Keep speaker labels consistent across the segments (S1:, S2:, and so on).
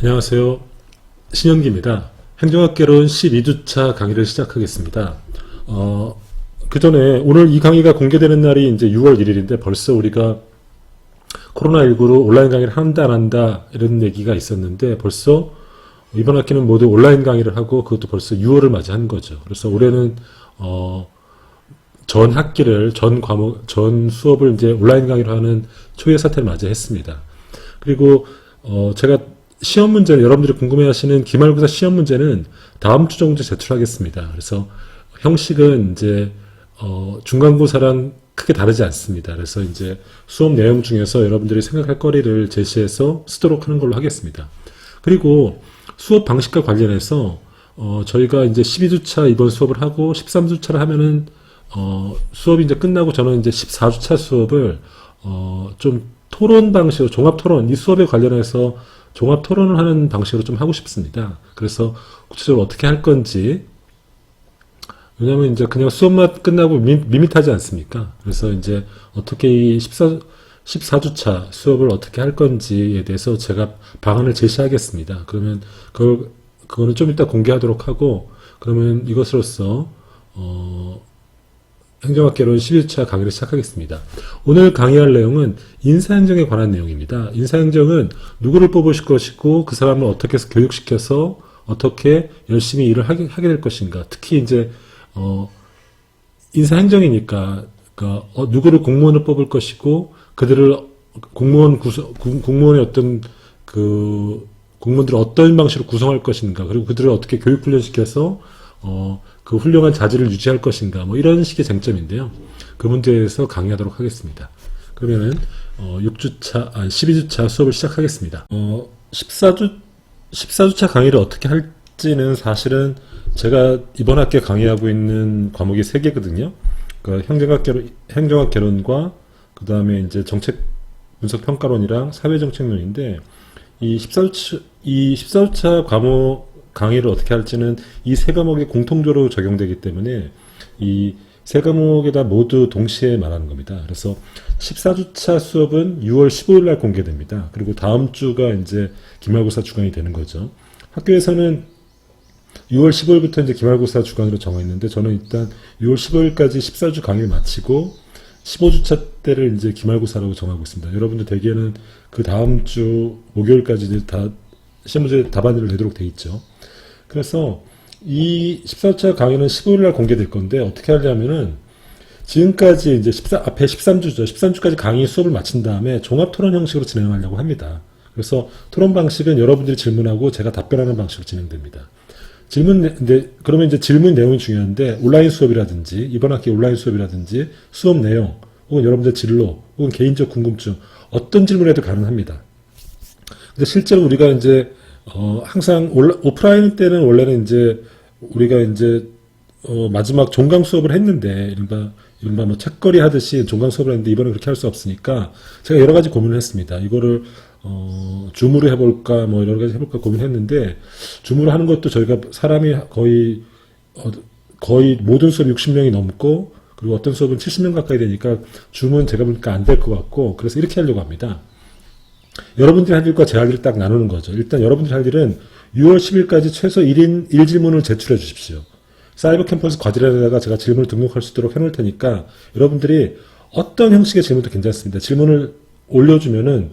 S1: 안녕하세요. 신현기입니다. 행정학개론 12주차 강의를 시작하겠습니다. 그 전에 오늘 이 강의가 공개되는 날이 이제 6월 1일인데 벌써 우리가 코로나19로 온라인 강의를 한다 안 한다 이런 얘기가 있었는데 벌써 이번 학기는 모두 온라인 강의를 하고 그것도 벌써 6월을 맞이한 거죠. 그래서 올해는 전 학기를 전 과목 전 수업을 이제 온라인 강의로 하는 초유의 사태를 맞이했습니다. 그리고 제가 시험 문제를 여러분들이 궁금해하시는 기말고사 시험 문제는 다음 주 정도 제출하겠습니다. 그래서 형식은 이제 중간고사랑 크게 다르지 않습니다. 그래서 이제 수업 내용 중에서 여러분들이 생각할 거리를 제시해서 쓰도록 하는 걸로 하겠습니다. 그리고 수업 방식과 관련해서 저희가 이제 12주차 이번 수업을 하고 13주차를 하면은 수업이 이제 끝나고 저는 이제 14주차 수업을 좀 토론 방식으로 종합 토론 이 수업에 관련해서 종합 토론을 하는 방식으로 좀 하고 싶습니다. 그래서 구체적으로 어떻게 할 건지, 왜냐면 이제 그냥 수업만 끝나고 밋밋하지 않습니까? 그래서 이제 어떻게 이 14주차 수업을 어떻게 할 건지에 대해서 제가 방안을 제시하겠습니다. 그러면 그거는 좀 이따 공개하도록 하고, 그러면 이것으로써, 행정학개론 12주차 강의를 시작하겠습니다. 오늘 강의할 내용은 인사행정에 관한 내용입니다. 인사행정은 누구를 뽑으실 것이고 그 사람을 어떻게 해서 교육시켜서 어떻게 열심히 일을 하게 될 것인가. 특히 이제 인사행정이니까 그러니까 누구를 공무원을 뽑을 것이고 그들을 공무원의 어떤 공무원들을 어떤 방식으로 구성할 것인가. 그리고 그들을 어떻게 교육훈련시켜서 그 훌륭한 자질을 유지할 것인가, 뭐 이런 식의 쟁점인데요. 그 문제에서 강의하도록 하겠습니다. 그러면은 12주차 수업을 시작하겠습니다. 14주차 강의를 어떻게 할지는 사실은 제가 이번 학기에 강의하고 있는 과목이 3개거든요. 그러니까 행정학개론과 그 다음에 이제 정책 분석 평가론이랑 사회정책론인데 이 14주차 과목 강의를 어떻게 할지는 이 세 과목이 공통적으로 적용되기 때문에 이 세 과목에다 모두 동시에 말하는 겁니다. 그래서 14주차 수업은 6월 15일 날 공개됩니다. 그리고 다음 주가 이제 기말고사 주간이 되는 거죠. 학교에서는 6월 15일부터 이제 기말고사 주간으로 정했는데 저는 일단 6월 15일까지 14주 강의를 마치고 15주차 때를 이제 기말고사라고 정하고 있습니다. 여러분들 대개는 그 다음 주 목요일까지 이제 다 시험 문제 답안지를 내도록 돼 있죠. 그래서 이 14주차 강의는 15일날 공개될 건데 어떻게 하려면은 지금까지 이제 앞에 13주죠. 13주까지 강의 수업을 마친 다음에 종합 토론 형식으로 진행하려고 합니다. 그래서 토론 방식은 여러분들이 질문하고 제가 답변하는 방식으로 진행됩니다. 그러면 이제 질문 내용이 중요한데 온라인 수업이라든지 이번 학기 온라인 수업이라든지 수업 내용 혹은 여러분들 진로 혹은 개인적 궁금증 어떤 질문에도 가능합니다. 근데 실제로 우리가 이제 항상 오프라인 때는 원래는 이제 우리가 이제 마지막 종강 수업을 했는데 이른바 뭐 책거리 하듯이 종강 수업을 했는데 이번에 그렇게 할 수 없으니까 제가 여러 가지 고민을 했습니다. 이거를 줌으로 해볼까 뭐 여러 가지 해볼까 고민했는데 줌으로 하는 것도 저희가 사람이 거의 모든 수업 60명이 넘고 그리고 어떤 수업은 70명 가까이 되니까 줌은 제가 보니까 안 될 것 같고 그래서 이렇게 하려고 합니다. 여러분들이 할 일과 제 할 일을 딱 나누는 거죠. 일단 여러분들이 할 일은 6월 10일까지 최소 1인 1질문을 제출해 주십시오. 사이버 캠퍼스 과제에다가 제가 질문을 등록할 수 있도록 해놓을 테니까 여러분들이 어떤 형식의 질문도 괜찮습니다. 질문을 올려주면은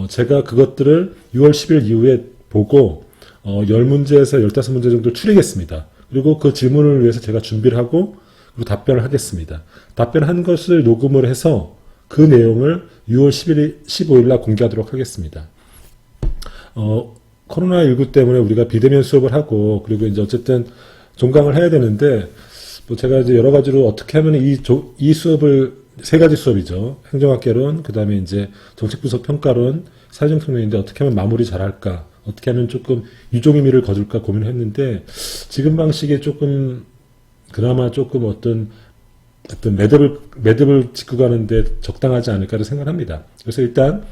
S1: 제가 그것들을 6월 10일 이후에 보고 10문제에서 15문제 정도를 추리겠습니다. 그리고 그 질문을 위해서 제가 준비를 하고 그리고 답변을 하겠습니다. 답변한 것을 녹음을 해서 그 내용을 6월 15일 날 공개하도록 하겠습니다. 코로나19 때문에 우리가 비대면 수업을 하고, 그리고 이제 어쨌든 종강을 해야 되는데, 뭐 제가 이제 여러 가지로 어떻게 하면 이 수업을, 3가지 수업이죠. 행정학개론, 그 다음에 이제 정책분석 평가론, 사회정책론인데 어떻게 하면 마무리 잘할까, 어떻게 하면 조금 유종의미를 거둘까 고민을 했는데, 지금 방식에 그나마 조금 어떤 매듭을 짚고 가는데 적당하지 않을까를 생각합니다. 그래서 일단,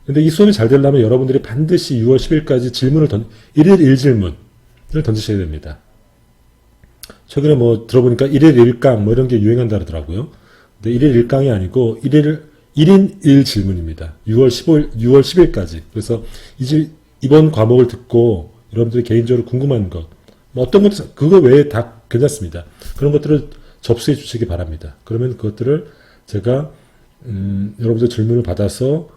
S1: 근데 이 수업이 잘 되려면 여러분들이 반드시 6월 10일까지 1일 1질문을 던지셔야 됩니다. 최근에 뭐 들어보니까 1일 1강 뭐 이런 게 유행한다 그러더라고요. 근데 1일 1강이 아니고 1인 1질문입니다. 6월 10일까지. 그래서 이번 과목을 듣고 여러분들이 개인적으로 궁금한 것, 뭐 어떤 것도 그거 외에 다 괜찮습니다. 그런 것들을 접수해 주시기 바랍니다. 그러면 그것들을 제가 여러분들 질문을 받아서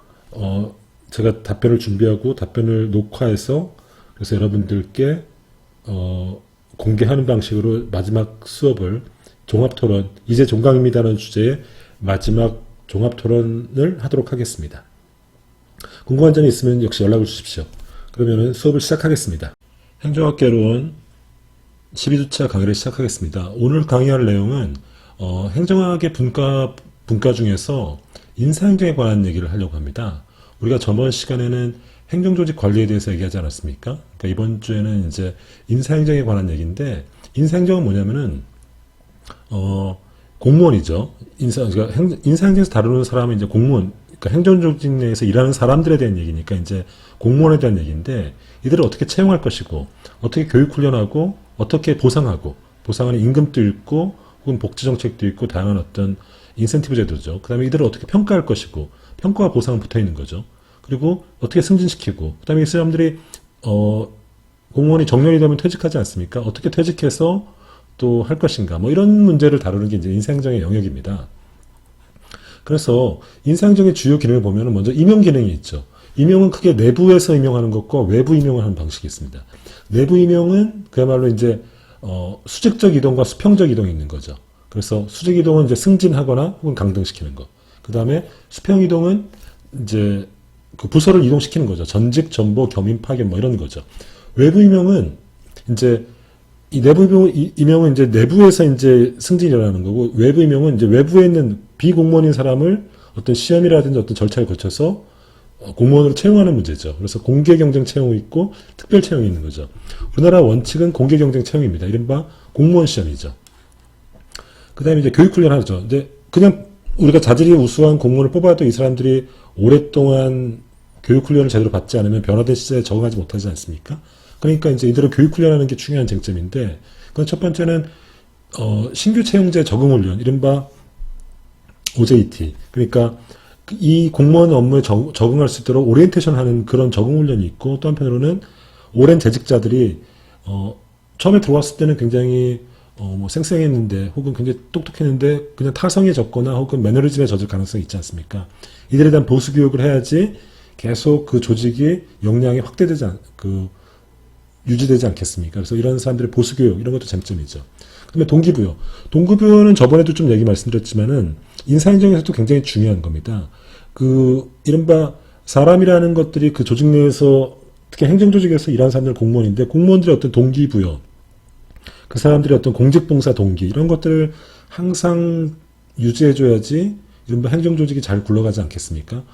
S1: 제가 답변을 준비하고 답변을 녹화해서 그래서 여러분들께 공개하는 방식으로 마지막 수업을 종합토론, 이제 종강입니다라는 주제의 마지막 종합토론을 하도록 하겠습니다. 궁금한 점이 있으면 역시 연락을 주십시오. 그러면 수업을 시작하겠습니다. 행정학개론 12주차 강의를 시작하겠습니다. 오늘 강의할 내용은 행정학의 분과 중에서 인사행정에 관한 얘기를 하려고 합니다. 우리가 저번 시간에는 행정조직 관리에 대해서 얘기하지 않았습니까? 그러니까 이번 주에는 이제 인사행정에 관한 얘기인데, 인사행정은 뭐냐면은 공무원이죠. 그러니까 인사행정에서 다루는 사람은 이제 공무원, 그러니까 행정조직 내에서 일하는 사람들에 대한 얘기니까 이제 공무원에 대한 얘기인데, 이들을 어떻게 채용할 것이고, 어떻게 교육훈련하고, 어떻게 보상하는 임금도 있고, 혹은 복지정책도 있고, 다양한 어떤 인센티브 제도죠. 그 다음에 이들을 어떻게 평가할 것이고, 평가와 보상은 붙어 있는 거죠. 그리고 어떻게 승진시키고, 그 다음에 이 사람들이, 공무원이 정년이 되면 퇴직하지 않습니까? 어떻게 퇴직해서 또 할 것인가, 뭐 이런 문제를 다루는 게 이제 인사행정의 영역입니다. 그래서 인사행정의 주요 기능을 보면 먼저 임용 기능이 있죠. 임용은 크게 내부에서 임용하는 것과 외부 임용을 하는 방식이 있습니다. 내부 임용은 그야말로 이제 수직적 이동과 수평적 이동이 있는 거죠. 그래서 수직 이동은 이제 승진하거나 혹은 강등시키는 거. 그 다음에 수평 이동은 이제 그 부서를 이동시키는 거죠. 전직, 전보, 겸임, 파견 뭐 이런 거죠. 외부 임용은 이제 이 내부 임용은 이제 내부에서 이제 승진이 일어나는 거고, 외부 임용은 이제 외부에 있는 비공무원인 사람을 어떤 시험이라든지 어떤 절차를 거쳐서 공무원으로 채용하는 문제죠. 그래서 공개 경쟁 채용이 있고 특별 채용이 있는 거죠. 우리나라 원칙은 공개 경쟁 채용입니다. 이른바 공무원 시험이죠. 그 다음에 이제 교육훈련 하죠. 이제 그냥 우리가 자질이 우수한 공무원을 뽑아도 이 사람들이 오랫동안 교육훈련을 제대로 받지 않으면 변화된 시대에 적응하지 못하지 않습니까? 그러니까 이제 이들을 교육훈련하는 게 중요한 쟁점인데, 그건 첫 번째는 신규 채용제 적응훈련, 이른바 OJT. 그러니까 이 공무원 업무에 적응할 수 있도록 오리엔테이션 하는 그런 적응훈련이 있고, 또 한편으로는 오랜 재직자들이 처음에 들어왔을 때는 굉장히 뭐 쌩쌩했는데 혹은 굉장히 똑똑했는데 그냥 타성에 졌거나 혹은 매너리즘에 젖을 가능성이 있지 않습니까? 이들에 대한 보수 교육을 해야지 계속 그 조직이 역량이 확대되지 유지되지 않겠습니까? 그래서 이런 사람들의 보수 교육, 이런 것도 쟁점이죠. 그다음에 동기부여. 동기부여는 저번에도 좀 얘기 말씀드렸지만은 인사행정에서도 굉장히 중요한 겁니다. 이른바 사람이라는 것들이 그 조직 내에서, 특히 행정조직에서 일하는 사람들 공무원인데, 공무원들의 어떤 동기부여, 그 사람들의 어떤 공직봉사 동기, 이런 것들을 항상 유지해줘야지 이른바 행정조직이 잘 굴러가지 않겠습니까?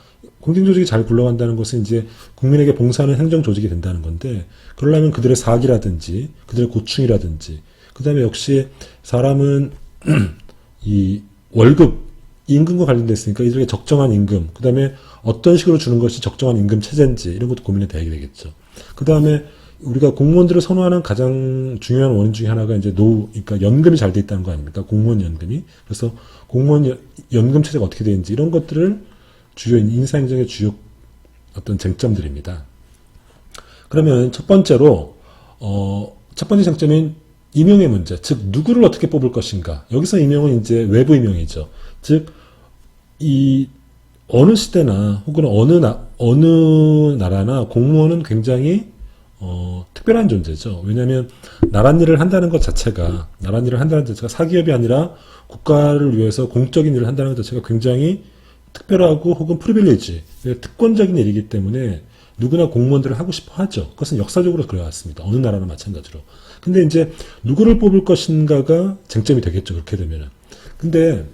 S1: 공직조직이 잘 굴러간다는 것은 이제 국민에게 봉사하는 행정조직이 된다는 건데, 그러려면 그들의 사기라든지, 그들의 고충이라든지, 그 다음에 역시 사람은 이 월급, 임금과 관련돼 있으니까 이들에게 적정한 임금, 그 다음에 어떤 식으로 주는 것이 적정한 임금 체제인지 이런 것도 고민이 돼야 되겠죠. 그 다음에 우리가 공무원들을 선호하는 가장 중요한 원인 중에 하나가 이제 그러니까 연금이 잘 돼 있다는 거 아닙니까? 공무원 연금이. 그래서 공무원 연금 체제가 어떻게 되는지 이런 것들을 주요 인사행정의 주요 어떤 쟁점들입니다. 그러면 첫 번째로 첫 번째 쟁점인 임용의 문제, 즉 누구를 어떻게 뽑을 것인가. 여기서 임용은 이제 외부 임용이죠. 즉 이 어느 시대나 혹은 어느 나라나 공무원은 굉장히 특별한 존재죠. 왜냐하면 나란 일을 한다는 것 자체가 사기업이 아니라 국가를 위해서 공적인 일을 한다는 것 자체가 굉장히 특별하고 혹은 프리빌리지, 특권적인 일이기 때문에 누구나 공무원들을 하고 싶어 하죠. 그것은 역사적으로 그래왔습니다. 어느 나라나 마찬가지로. 근데 이제 누구를 뽑을 것인가가 쟁점이 되겠죠. 그렇게 되면은. 근데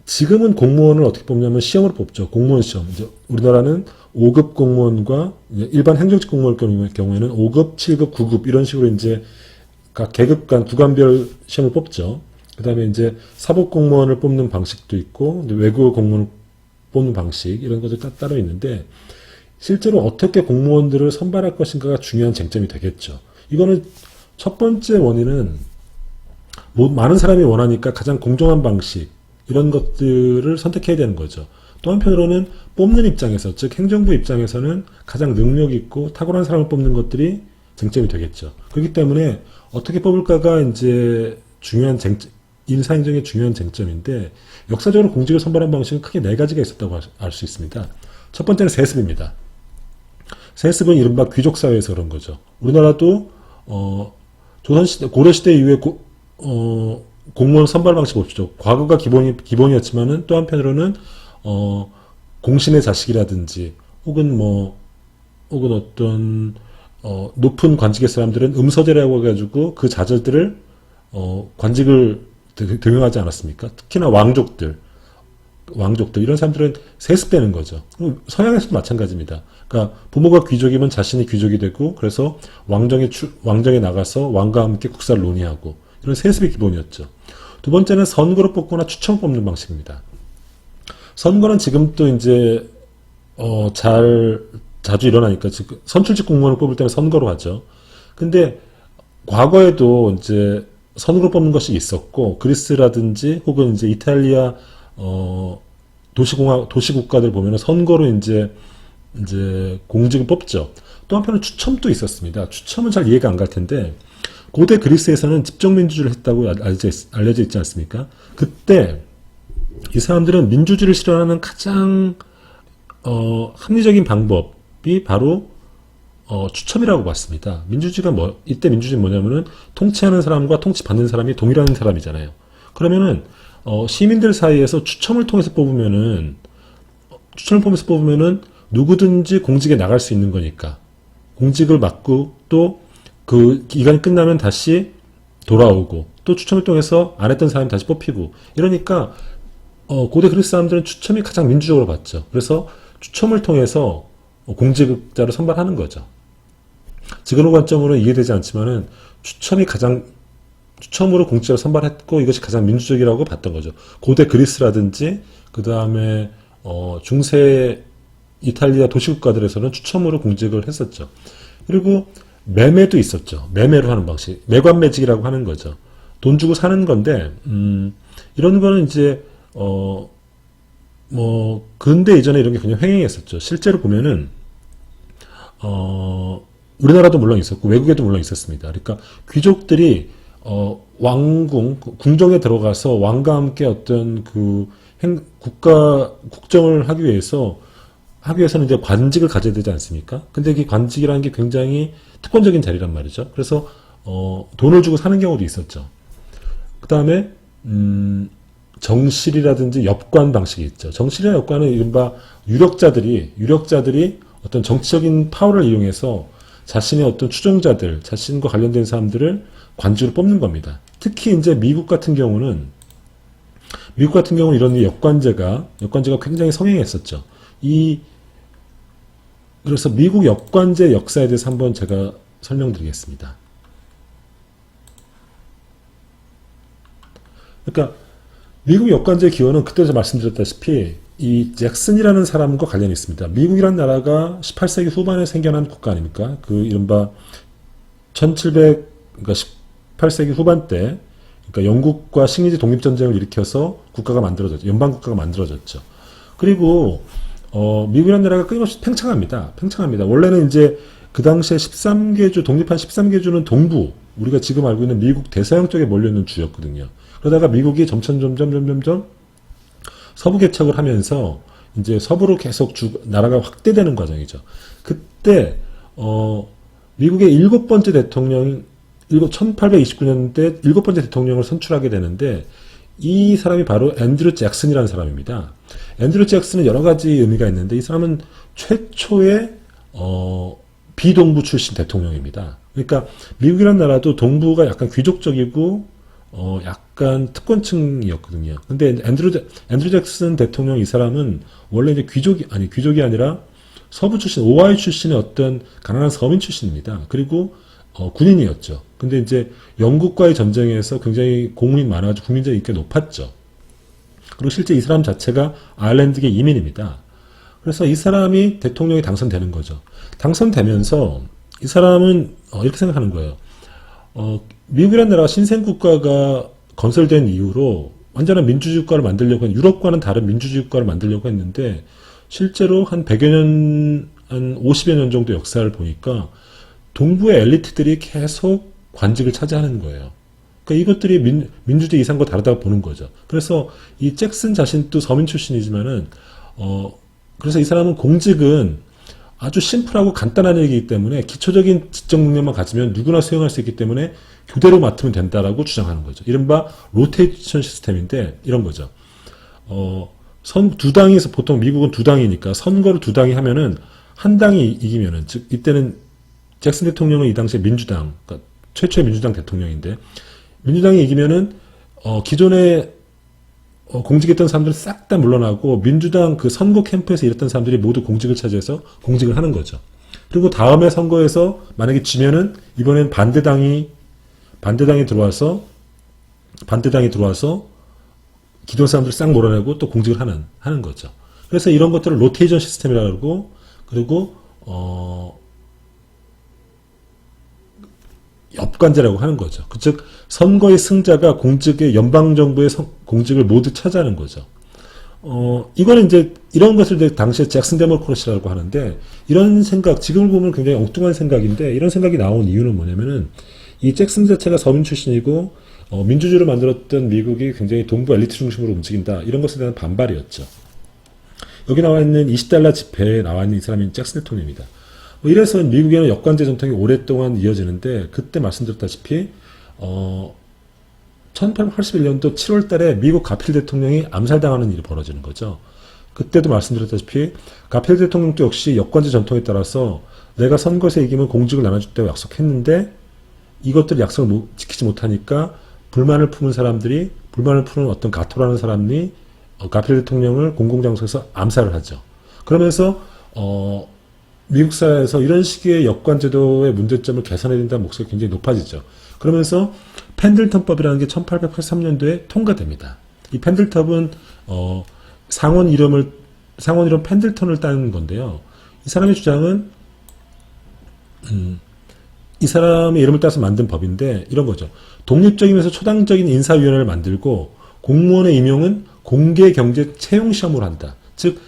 S1: 지금은 공무원을 어떻게 뽑냐면 시험으로 뽑죠. 공무원 시험. 이제 우리나라는 5급 공무원과 일반 행정직 공무원 경우에는 5급, 7급, 9급 이런 식으로 이제 각 계급 간 구간별 시험을 뽑죠. 그 다음에 이제 사법 공무원을 뽑는 방식도 있고, 외국어 공무원을 뽑는 방식, 이런 것들이 따로 있는데, 실제로 어떻게 공무원들을 선발할 것인가가 중요한 쟁점이 되겠죠. 이거는 첫 번째 원인은 많은 사람이 원하니까 가장 공정한 방식, 이런 것들을 선택해야 되는 거죠. 또 한편으로는 뽑는 입장에서, 즉 행정부 입장에서는 가장 능력 있고 탁월한 사람을 뽑는 것들이 쟁점이 되겠죠. 그렇기 때문에 어떻게 뽑을까가 이제 중요한 인사행정의 중요한 쟁점인데, 역사적으로 공직을 선발한 방식은 크게 네 가지가 있었다고 알 수 있습니다. 첫 번째는 세습입니다. 세습은 이른바 귀족사회에서 그런 거죠. 우리나라도 조선시대, 고려시대 이후에 공무원 선발 방식 보십시오. 과거가 기본이었지만은 또 한편으로는 공신의 자식이라든지 혹은 어떤 높은 관직의 사람들은 음서제라고 해가지고 그 자절들을 관직을 등용하지 않았습니까? 특히나 왕족들 이런 사람들은 세습되는 거죠. 서양에서도 마찬가지입니다. 그러니까 부모가 귀족이면 자신이 귀족이 되고, 그래서 왕정에 나가서 왕과 함께 국사를 논의하고, 이런 세습이 기본이었죠. 두 번째는 선거로 뽑거나 추첨 뽑는 방식입니다. 선거는 지금 또 이제 자주 일어나니까, 지금 선출직 공무원을 뽑을 때는 선거로 하죠. 근데 과거에도 이제 선거로 뽑는 것이 있었고, 그리스라든지 혹은 이제 이탈리아 도시국가들 보면은 선거로 이제 공직을 뽑죠. 또 한편은 추첨도 있었습니다. 추첨은 잘 이해가 안 갈 텐데, 고대 그리스에서는 집정민주주의를 했다고 알려져 있지 않습니까? 그때 이 사람들은 민주주의를 실현하는 가장 합리적인 방법이 바로 추첨이라고 봤습니다. 이때 민주주의는 뭐냐면은 통치하는 사람과 통치받는 사람이 동일한 사람이잖아요. 그러면은 시민들 사이에서 추첨을 통해서 뽑으면은 누구든지 공직에 나갈 수 있는 거니까, 공직을 맡고 또 그 기간이 끝나면 다시 돌아오고, 또 추첨을 통해서 안 했던 사람이 다시 뽑히고, 이러니까 고대 그리스 사람들은 추첨이 가장 민주적으로 봤죠. 그래서 추첨을 통해서 공직자를 선발하는 거죠. 지금의 관점으로는 이해되지 않지만은 추첨으로 공직자를 선발했고, 이것이 가장 민주적이라고 봤던 거죠. 고대 그리스라든지 그 다음에 중세 이탈리아 도시국가들에서는 추첨으로 공직을 했었죠. 그리고 매매도 있었죠. 매매로 하는 방식, 매관매직이라고 하는 거죠. 돈 주고 사는 건데, 이런 거는 이제 근대 이전에 이런 게 그냥 횡행했었죠. 실제로 보면은 우리나라도 물론 있었고 외국에도 물론 있었습니다. 그러니까 귀족들이 궁정에 들어가서 왕과 함께 어떤 국정을 하기 위해서는 이제 관직을 가져야 되지 않습니까? 근데 이 관직이라는 게 굉장히 특권적인 자리란 말이죠. 그래서 돈을 주고 사는 경우도 있었죠. 그 다음에 정실이라든지 엽관 방식이 있죠. 정실이나 엽관은 이른바 유력자들이 어떤 정치적인 파워를 이용해서 자신의 어떤 추종자들, 자신과 관련된 사람들을 관직으로 뽑는 겁니다. 특히 이제 미국 같은 경우는 이런 엽관제가 굉장히 성행했었죠. 그래서 미국 엽관제 역사에 대해서 한번 제가 설명드리겠습니다. 그러니까 미국 엽관제 기원은 그때도 말씀드렸다시피 이 잭슨이라는 사람과 관련이 있습니다. 미국이라는 나라가 18세기 후반에 생겨난 국가 아닙니까? 그 이른바 그러니까 18세기 후반 때, 그러니까 영국과 식민지 독립전쟁을 일으켜서 국가가 만들어졌죠. 연방국가가 만들어졌죠. 그리고 미국이라는 나라가 끊임없이 팽창합니다. 원래는 이제 그 당시에 독립한 13개 주는 동부, 우리가 지금 알고 있는 미국 대서양 쪽에 몰려있는 주였거든요. 그러다가 미국이 점점 서부 개척을 하면서 이제 서부로 계속 나라가 확대되는 과정이죠. 그때 미국의 1829년대 7번째 대통령을 선출하게 되는데, 이 사람이 바로 앤드류 잭슨이라는 사람입니다. 앤드류 잭슨은 여러 가지 의미가 있는데, 이 사람은 최초의 비동부 출신 대통령입니다. 그러니까 미국이라는 나라도 동부가 약간 귀족적이고 약간 특권층이었거든요. 근데 앤드류 잭슨 대통령, 이 사람은 원래 이제 귀족이 아니라 서부 출신, 오하이오 출신의 어떤 가난한 서민 출신입니다. 그리고 군인이었죠. 근데 이제 영국과의 전쟁에서 굉장히 고문이 많아가지고 국민적 인기가 높았죠. 그리고 실제 이 사람 자체가 아일랜드계 이민입니다. 그래서 이 사람이 대통령이 당선되는 거죠. 당선되면서 이 사람은 이렇게 생각하는 거예요. 미국이라는 나라가 신생국가가 건설된 이후로 완전한 민주주의 국가를 만들려고 유럽과는 다른 민주주의 국가를 만들려고 했는데 실제로 한 100여 년, 한 50여 년 정도 역사를 보니까 동부의 엘리트들이 계속 관직을 차지하는 거예요. 그러니까 이것들이 민주주의 이상과 다르다고 보는 거죠. 그래서 이 잭슨 자신도 서민 출신이지만은 그래서 이 사람은 공직은 아주 심플하고 간단한 얘기이기 때문에 기초적인 지적 능력만 가지면 누구나 수행할 수 있기 때문에 교대로 맡으면 된다라고 주장하는 거죠. 이른바 로테이션 시스템인데 이런 거죠. 두 당에서 보통 미국은 두 당이니까 선거를 두 당이 하면은 한 당이 이기면은 즉 이때는 잭슨 대통령은 이 당시에 민주당 그러니까 최초의 민주당 대통령인데 민주당이 이기면은 기존에 공직했던 사람들은 싹 다 물러나고 민주당 그 선거 캠프에서 일했던 사람들이 모두 공직을 차지해서 공직을 하는 거죠. 그리고 다음에 선거에서 만약에 지면은 이번엔 반대당이 들어와서 기존 사람들 싹 몰아내고 또 공직을 하는 거죠. 그래서 이런 것들을 로테이션 시스템이라고 그러고 그리고 엽관제라고 하는 거죠. 즉 선거의 승자가 공직의 연방정부의 공직을 모두 차지하는 거죠. 이거는 이제 이런 것을 당시에 잭슨 데모크라시라고 하는데 이런 생각 지금을 보면 굉장히 엉뚱한 생각인데 이런 생각이 나온 이유는 뭐냐면은 이 잭슨 자체가 서민 출신이고 민주주의를 만들었던 미국이 굉장히 동부 엘리트 중심으로 움직인다 이런 것에 대한 반발이었죠. 여기 나와 있는 $20 지폐에 나와 있는 이 사람이 잭슨 대통령입니다. 이래서 미국에는 역관제 전통이 오랫동안 이어지는데 그때 말씀드렸다시피 1881년도 7월 달에 미국 가필 대통령이 암살당하는 일이 벌어지는 거죠. 그때도 말씀드렸다시피 가필 대통령도 역시 역관제 전통에 따라서 내가 선거에서 이기면 공직을 나눠줬다고 약속했는데 이것들 약속을 지키지 못하니까 불만을 품은 어떤 가토라는 사람이 가필 대통령을 공공장소에서 암살을 하죠. 그러면서 미국 사회에서 이런 식의 역관제도의 문제점을 개선해야 된다는 목소리가 굉장히 높아지죠. 그러면서 펜들턴법이라는 게 1883년도에 통과됩니다. 이 펜들턴은 상원 이름 펜들턴을 따는 건데요. 이 사람의 주장은 이 사람의 이름을 따서 만든 법인데 이런 거죠. 독립적이면서 초당적인 인사위원회를 만들고 공무원의 임용은 공개 경제 채용 시험으로 한다. 즉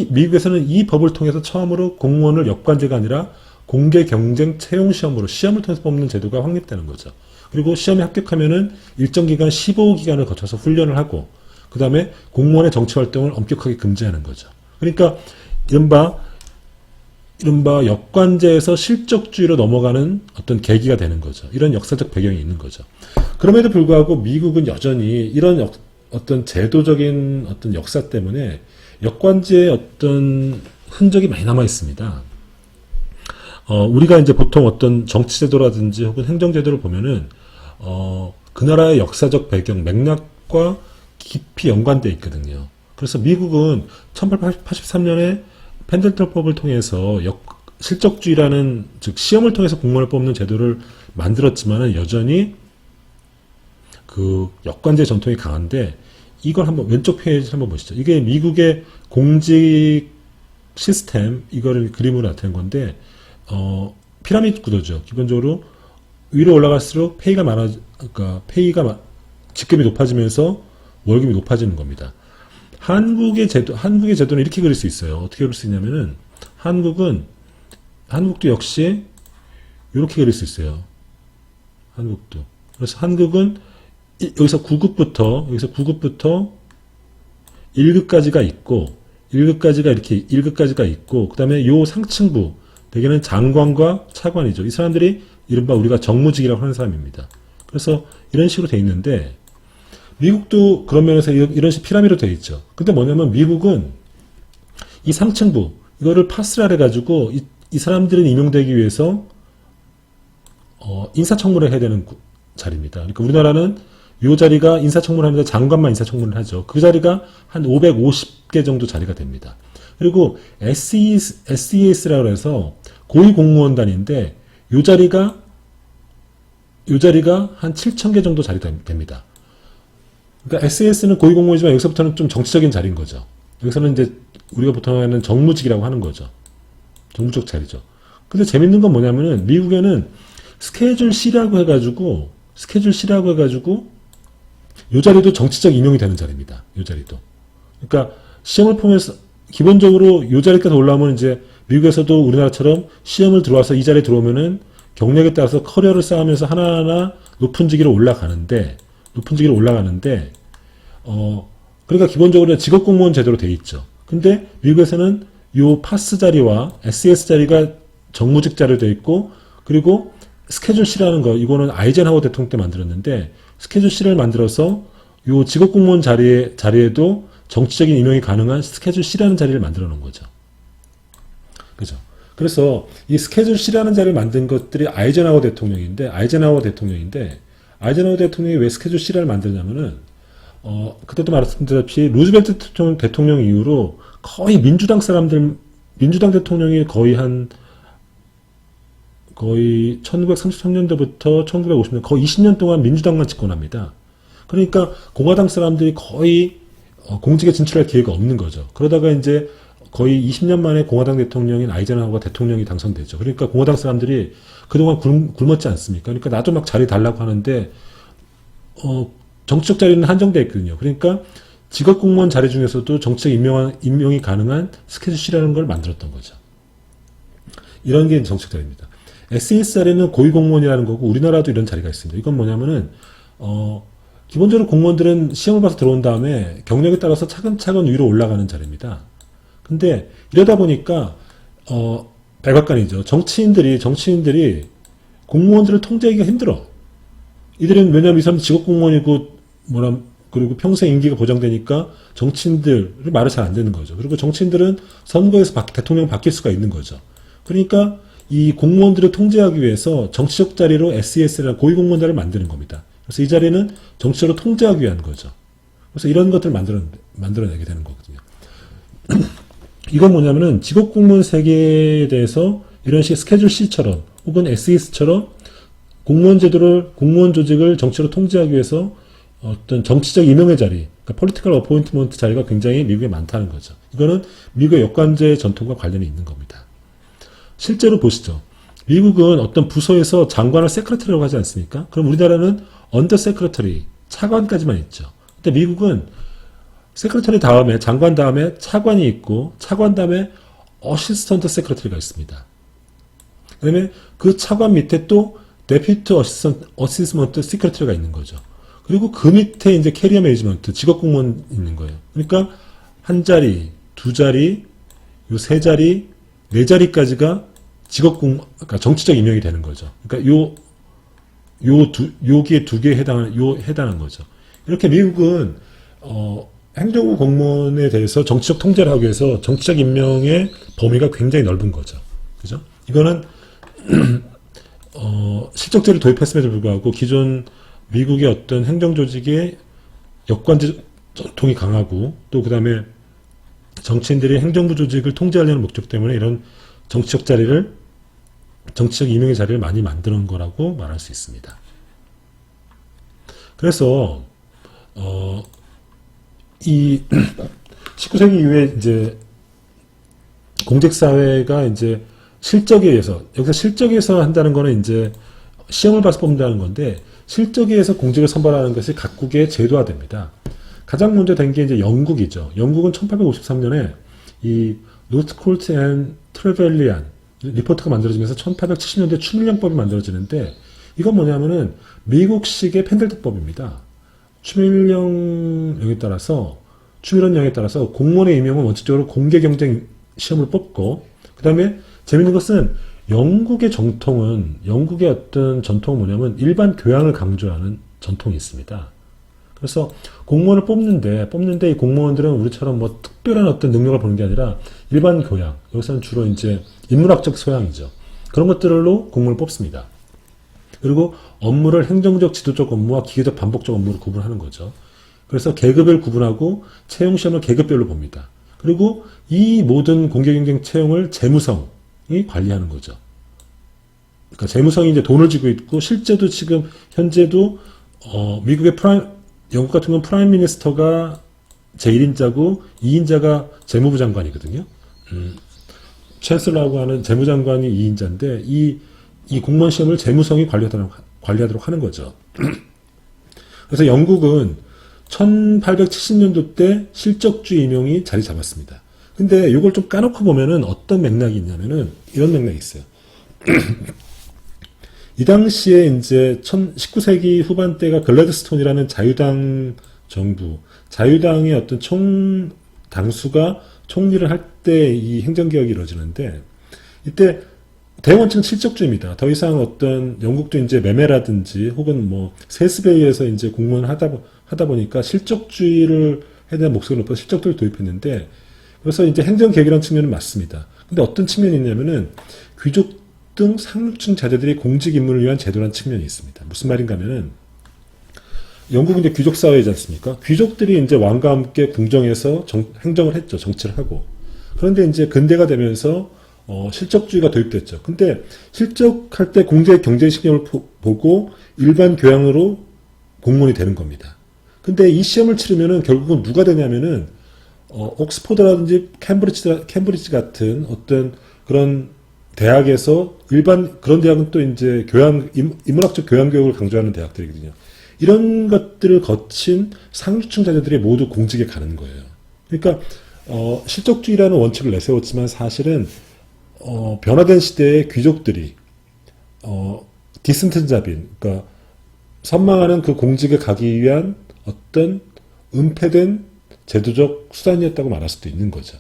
S1: 미국에서는 이 법을 통해서 처음으로 공무원을 역관제가 아니라 공개 경쟁 채용 시험을 통해서 뽑는 제도가 확립되는 거죠. 그리고 시험에 합격하면은 일정 기간 15기간을 거쳐서 훈련을 하고 그 다음에 공무원의 정치 활동을 엄격하게 금지하는 거죠. 그러니까 이른바 역관제에서 실적주의로 넘어가는 어떤 계기가 되는 거죠. 이런 역사적 배경이 있는 거죠. 그럼에도 불구하고 미국은 여전히 이런 어떤 제도적인 어떤 역사 때문에 역관제의 어떤 흔적이 많이 남아 있습니다. 우리가 이제 보통 어떤 정치제도라든지 혹은 행정제도를 보면은, 그 나라의 역사적 배경, 맥락과 깊이 연관되어 있거든요. 그래서 미국은 1883년에 펜들턴법을 통해서 실적주의라는, 즉, 시험을 통해서 공무원을 뽑는 제도를 만들었지만은 여전히 그 역관제 전통이 강한데, 이걸 한번 왼쪽 페이지 한번 보시죠. 이게 미국의 공직 시스템, 이거를 그림으로 나타낸 건데, 피라미드 구도죠. 기본적으로 위로 올라갈수록 직급이 높아지면서 월급이 높아지는 겁니다. 한국의 제도는 이렇게 그릴 수 있어요. 어떻게 그릴 수 있냐면은, 한국도 역시 이렇게 그릴 수 있어요. 한국도. 그래서 한국은 여기서 9급부터 1급까지가 있고, 1급까지가 있고, 그 다음에 요 상층부, 대개는 장관과 차관이죠. 이 사람들이 이른바 우리가 정무직이라고 하는 사람입니다. 그래서 이런 식으로 돼 있는데, 미국도 그런 면에서 이런 식 피라미드로 돼 있죠. 근데 뭐냐면 미국은 이 상층부, 이거를 파스를 해가지고 이 사람들은 임용되기 위해서, 인사청문회 해야 되는 자리입니다. 그러니까 우리나라는 이 자리가 인사청문회 하는데 장관만 인사청문회를 하죠. 그 자리가 한 550개 정도 자리가 됩니다. 그리고 SES라고 해서 고위공무원단인데 이 자리가 한 7,000개 정도 자리 됩니다. 그러니까 SES는 고위공무원이지만 여기서부터는 좀 정치적인 자리인 거죠. 여기서는 이제 우리가 보통 하는 정무직이라고 하는 거죠. 정무적 자리죠. 근데 재밌는 건 뭐냐면은 미국에는 스케줄 C라고 해가지고 요 자리도 정치적 임용이 되는 자리입니다. 요 자리도. 그러니까 시험을 포함해서 기본적으로 요 자리까지 올라오면 이제 미국에서도 우리나라처럼 시험을 들어와서 이 자리에 들어오면은 경력에 따라서 커리어를 쌓으면서 하나하나 높은 직위로 올라가는데, 그러니까 기본적으로 직업 공무원 제도로 돼 있죠. 근데 미국에서는 요 파스 자리와 SES 자리가 정무직 자리로 돼 있고, 그리고 스케줄 C라는 거, 이거는 아이젠하워 대통령 때 만들었는데, 스케줄 C를 만들어서 요 직업 공무원 자리에도 정치적인 임용이 가능한 스케줄 C라는 자리를 만들어 놓은 거죠. 그죠? 그래서 이 스케줄 C라는 자리를 만든 것들이 아이젠하워 대통령인데 아이젠하워 대통령이 왜 스케줄 C를 만드냐면은 그때도 말씀드렸다시피 루즈벨트 대통령 이후로 거의 민주당 대통령이 거의 1933년도부터 1950년 거의 20년 동안 민주당만 집권합니다. 그러니까 공화당 사람들이 거의 공직에 진출할 기회가 없는 거죠. 그러다가 이제 거의 20년 만에 공화당 대통령인 아이젠하워가 대통령이 당선되죠. 그러니까 공화당 사람들이 그동안 굶었지 않습니까? 그러니까 나도 막 자리 달라고 하는데 정치적 자리는 한정되어 있거든요. 그러니까 직업 공무원 자리 중에서도 정치적 임명이 가능한 스케줄 C라는 걸 만들었던 거죠. 이런 게 정치적 자리입니다. SES 자리는 고위공무원이라는 거고 우리나라도 이런 자리가 있습니다. 이건 뭐냐면은 기본적으로 공무원들은 시험을 봐서 들어온 다음에 경력에 따라서 차근차근 위로 올라가는 자리입니다. 근데 이러다 보니까 백악관이죠. 정치인들이 공무원들을 통제하기가 힘들어. 이들은 왜냐하면 이 사람 직업 공무원이고 그리고 평생 임기가 보장되니까 정치인들을 말을 잘 안 듣는 거죠. 그리고 정치인들은 선거에서 대통령 바뀔 수가 있는 거죠. 그러니까 이 공무원들을 통제하기 위해서 정치적 자리로 SES라는 고위공무원 자리를 만드는 겁니다. 그래서 이 자리는 정치적으로 통제하기 위한 거죠. 그래서 이런 것들을 만들어내게 되는 거거든요. 이건 뭐냐면은 직업공무원 세계에 대해서 이런 식의 스케줄 C처럼 혹은 SES처럼 공무원 조직을 정치로 통제하기 위해서 어떤 정치적 임용의 자리, 그러니까 political appointment 자리가 굉장히 미국에 많다는 거죠. 이거는 미국의 역관제 전통과 관련이 있는 겁니다. 실제로 보시죠. 미국은 어떤 부서에서 장관을 세크레터리라고 하지 않습니까? 그럼 우리나라는 언더 세크레터리, 차관까지만 있죠. 근데 미국은 세크레터리 다음에 장관 다음에 차관이 있고 차관 다음에 어시스턴트 세크레터리가 있습니다. 그다음에 그 차관 밑에 또 데피트 어시스턴트 세크레터리가 있는 거죠. 그리고 그 밑에 이제 캐리어 매니지먼트 직업 공무원 있는 거예요. 그러니까 한 자리, 두 자리, 요 세 자리, 네 자리까지가 그러니까 정치적 임명이 되는 거죠. 그러니까 여기에 두 개에 해당한 거죠. 이렇게 미국은 행정부 공무원에 대해서 정치적 통제를 하기 위해서 정치적 임명의 범위가 굉장히 넓은 거죠. 그죠? 이거는 실적제를 도입했음에도 불구하고 기존 미국의 어떤 행정조직의 역관제 전통이 강하고 또 그 다음에 정치인들이 행정부 조직을 통제하려는 목적 때문에 이런 정치적 임명의 자리를 많이 만드는 거라고 말할 수 있습니다. 그래서 이 19세기 이후에 이제 공직사회가 이제 실적에 의해서, 여기서 실적에 의해서 한다는 거는 이제 시험을 봐서 뽑는다는 건데, 실적에 의해서 공직을 선발하는 것이 각국의 제도화됩니다. 가장 먼저 된 게 이제 영국이죠. 영국은 1853년에 이 노스콜트 앤 트레벨리안 리포트가 만들어지면서 1870년대 추밀령법이 만들어지는데, 이건 뭐냐면은 미국식의 펜들트법입니다. 추밀령령에 따라서 공무원의 임용은 원칙적으로 공개 경쟁 시험을 뽑고, 그 다음에 재밌는 것은 영국의 어떤 전통은 뭐냐면 일반 교양을 강조하는 전통이 있습니다. 그래서 공무원을 뽑는데 이 공무원들은 우리처럼 뭐 특별한 어떤 능력을 보는 게 아니라 일반 교양, 여기서는 주로 이제 인문학적 소양이죠. 그런 것들로 공무원을 뽑습니다. 그리고 업무를 행정적, 지도적 업무와 기계적, 반복적 업무로 구분하는 거죠. 그래서 계급을 구분하고 채용시험을 계급별로 봅니다. 그리고 이 모든 공개경쟁 채용을 재무성이 관리하는 거죠. 그러니까 재무성이 이제 돈을 쥐고 있고, 실제도 지금 현재도 미국의 영국 같은 건 프라임 미니스터가 제1인자고 2인자가 재무부 장관이거든요. 챈슬러라고 하는 재무장관이 2인자인데 이 공무원 시험을 재무성이 관리하도록 하는 거죠. 그래서 영국은 1870년도 때 실적주의 임용이 자리 잡았습니다. 근데 이걸 좀 까놓고 보면은 어떤 맥락이 있냐면은 이런 맥락이 있어요. 이 당시에 이제 19세기 후반대가 글래드스톤이라는 자유당 정부, 자유당의 어떤 당수가 총리를 할 때 이 행정개혁이 이루어지는데, 이때 대원칙은 실적주의입니다. 더 이상 어떤 영국도 이제 매매라든지 혹은 뭐 세습에 의해서 이제 공무원을 하다 보니까 실적주의를 해야 되는 목소리를 높여서 실적주의를 도입했는데, 그래서 이제 행정개혁이라는 측면은 맞습니다. 근데 어떤 측면이 있냐면은 귀족 등 상류층 자제들이 공직 임무를 위한 제도라는 측면이 있습니다. 무슨 말인가 하면은 영국은 이제 귀족 사회이지 않습니까? 귀족들이 이제 왕과 함께 궁정에서 행정을 했죠. 정치를 하고. 그런데 이제 근대가 되면서 실적주의가 도입됐죠. 근데 실적할 때 공제의 경제신경을 보고 일반 교양으로 공무원이 되는 겁니다. 근데 이 시험을 치르면은 결국은 누가 되냐면은 옥스퍼드라든지 캠브리지 같은 어떤 그런 대학에서 그런 대학은 또 이제 인문학적 교양 교육을 강조하는 대학들이거든요. 이런 것들을 거친 상류층 자녀들이 모두 공직에 가는 거예요. 그러니까 실적주의라는 원칙을 내세웠지만 사실은 변화된 시대의 귀족들이 디스턴트자빈, 그러니까 선망하는 그 공직에 가기 위한 어떤 은폐된 제도적 수단이었다고 말할 수도 있는 거죠.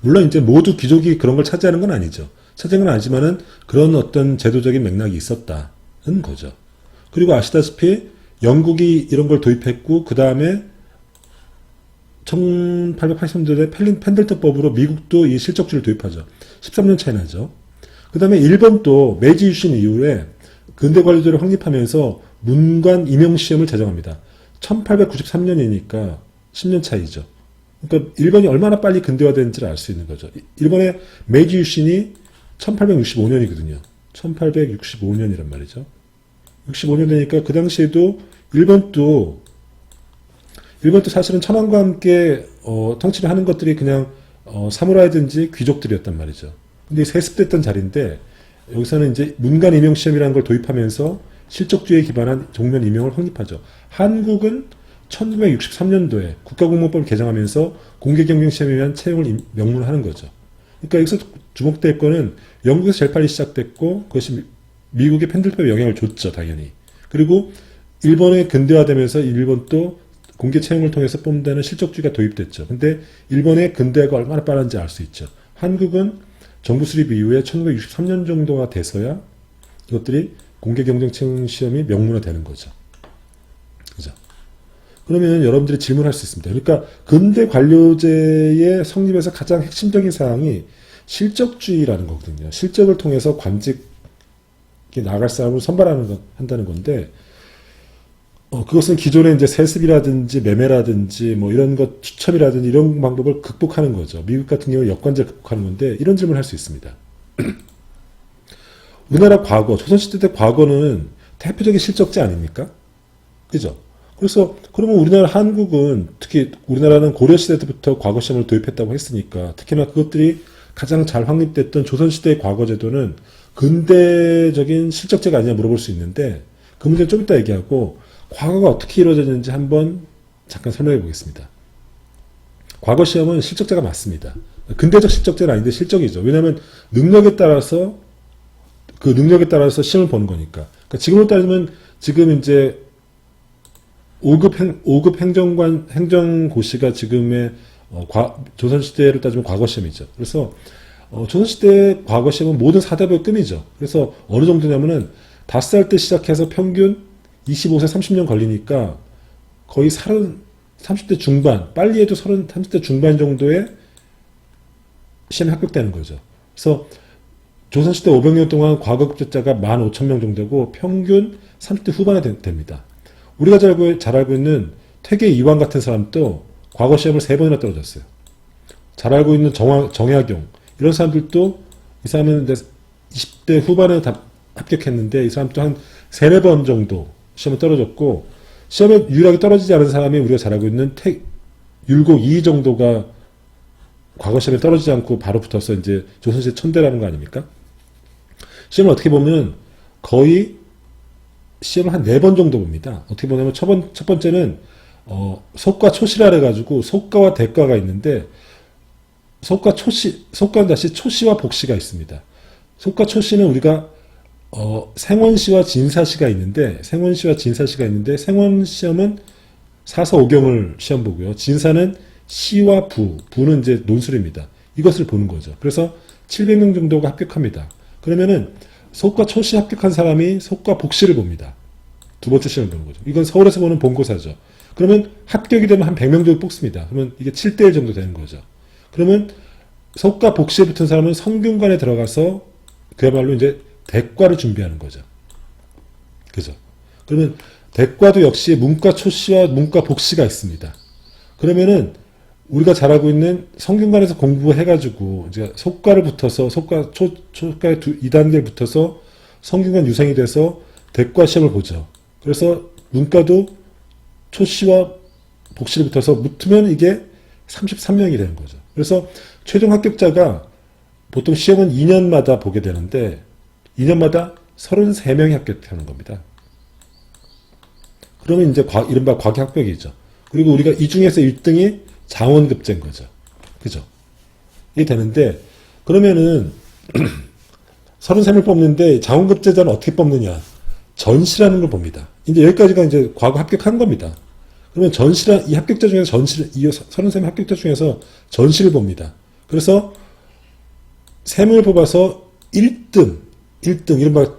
S1: 물론 이제 모두 귀족이 그런 걸 차지하는 건 아니죠. 차지하는 건 아니지만은 그런 어떤 제도적인 맥락이 있었다는 거죠. 그리고 아시다시피 영국이 이런 걸 도입했고 그 다음에 1880년대 펜들턴법으로 미국도 이 실적주의를 도입하죠. 13년 차이 나죠. 그 다음에 일본도 메이지 유신 이후에 근대관리제를 확립하면서 문관 임용시험을 제정합니다. 1893년이니까 10년 차이죠. 그러니까 일본이 얼마나 빨리 근대화되는지를 알 수 있는 거죠. 일본의 메이지 유신이 1865년이거든요. 1865년이란 말이죠. 65년 되니까 그 당시에도 일본도 사실은 천황과 함께 통치를 하는 것들이 그냥 사무라이든지 귀족들이었단 말이죠. 근데 세습됐던 자리인데 여기서는 이제 문관 임용 시험이라는 걸 도입하면서 실적주의에 기반한 종면 임용을 확립하죠. 한국은 1963년도에 국가공무원법을 개정하면서 공개경쟁시험에 의한 채용을 명문화하는 거죠. 그러니까 여기서 주목될 거는 영국에서 제일 빨리 시작됐고 그것이 미국의 펜들턴법에 영향을 줬죠, 당연히. 그리고 일본의 근대화되면서 일본도 공개 채용을 통해서 뽑는다는 실적주의가 도입됐죠. 근데 일본의 근대화가 얼마나 빠른지 알 수 있죠. 한국은 정부 수립 이후에 1963년 정도가 돼서야 이것들이 공개 경쟁 채용 시험이 명문화되는 거죠. 그죠? 그러면 여러분들이 질문할 수 있습니다. 그러니까 근대 관료제의 성립에서 가장 핵심적인 사항이 실적주의라는 거거든요. 실적을 통해서 관직에 나갈 사람을 한다는 건데, 그것은 기존의 이제 세습이라든지 매매라든지 뭐 이런 것 추첨이라든지 이런 방법을 극복하는 거죠. 미국 같은 경우 역관제를 극복하는 건데 이런 질문을 할 수 있습니다. 우리나라 과거, 조선시대 때 과거는 대표적인 실적제 아닙니까? 그죠? 그래서 그러면 우리나라 한국은 특히 우리나라는 고려시대 때부터 과거시험을 도입했다고 했으니까 특히나 그것들이 가장 잘 확립됐던 조선시대의 과거제도는 근대적인 실적제가 아니냐 물어볼 수 있는데 그 문제는 좀 이따 얘기하고 과거가 어떻게 이루어졌는지 한번 잠깐 설명해 보겠습니다. 과거 시험은 실적제가 맞습니다. 근대적 실적제는 아닌데 실적이죠. 왜냐하면 능력에 따라서 시험을 보는 거니까. 그러니까 지금으로 따지면 지금 이제 5급 행정고시가 지금의 조선시대를 따지면 과거 시험이죠. 그래서 조선시대 과거 시험은 모든 사대부의 급이죠. 그래서 어느 정도냐면은 5살 때 시작해서 평균 25세 30년 걸리니까 거의 30대 중반, 빨리 해도 30대 중반 정도의 시험에 합격되는 거죠. 그래서 조선시대 500년 동안 과거 급제자가 15,000명 정도고 평균 30대 후반에 됩니다. 우리가 잘 알고 있는 퇴계 이황 같은 사람도 과거 시험을 3번이나 떨어졌어요. 잘 알고 있는 정약용 이런 사람들도 이 사람은 20대 후반에 다 합격했는데 이 사람도 한 3-4번 정도 시험을 떨어졌고 시험에 유일하게 떨어지지 않은 사람이 우리가 잘 알고 있는 율곡 2 정도가 과거 시험에 떨어지지 않고 바로 붙어서 이제 조선시대 천대라는 거 아닙니까? 시험을 어떻게 보면 거의 시험을 한 4번 정도 봅니다. 어떻게 보냐면 첫 번째는 속과 초시라 해가지고 속가와 대가가 있는데 속과 초시, 속과는 다시 초시와 복시가 있습니다. 속과 초시는 우리가 생원시와 진사시가 있는데 생원 시험은 사서오경을 시험 보고요. 진사는 시와 부는 이제 논술입니다. 이것을 보는 거죠. 그래서 700명 정도가 합격합니다. 그러면은 속과 초시 합격한 사람이 속과 복시를 봅니다. 두 번째 시험을 보는 거죠. 이건 서울에서 보는 본고사죠. 그러면 합격이 되면 한 100명 정도 뽑습니다. 그러면 이게 7대1 정도 되는 거죠. 그러면 속과 복시에 붙은 사람은 성균관에 들어가서 그야말로 이제 대과를 준비하는 거죠. 그죠? 그러면 대과도 역시 문과 초시와 문과 복시가 있습니다. 그러면은 우리가 잘 알고 있는 성균관에서 공부해가지고 이제 속과를 붙어서 속과 초과의 2단계를 붙어서 성균관 유생이 돼서 대과 시험을 보죠. 그래서 문과도 초시와 복시를 붙어서 붙으면 이게 33명이 되는 거죠. 그래서 최종 합격자가 보통 시험은 2년마다 보게 되는데 2년마다 33명이 합격하는 겁니다. 그러면 이제 이른바 과기합격이죠. 그리고 우리가 이 중에서 1등이 장원급제인 거죠. 그죠? 이게 되는데 그러면은 33을 뽑는데 장원급제자는 어떻게 뽑느냐? 전시라는 걸 봅니다. 이제 여기까지가 이제 과거 합격한 겁니다. 그러면 이 합격자 중에서 이 33 합격자 중에서 전시를 봅니다. 그래서 3명을 뽑아서 1등, 이른바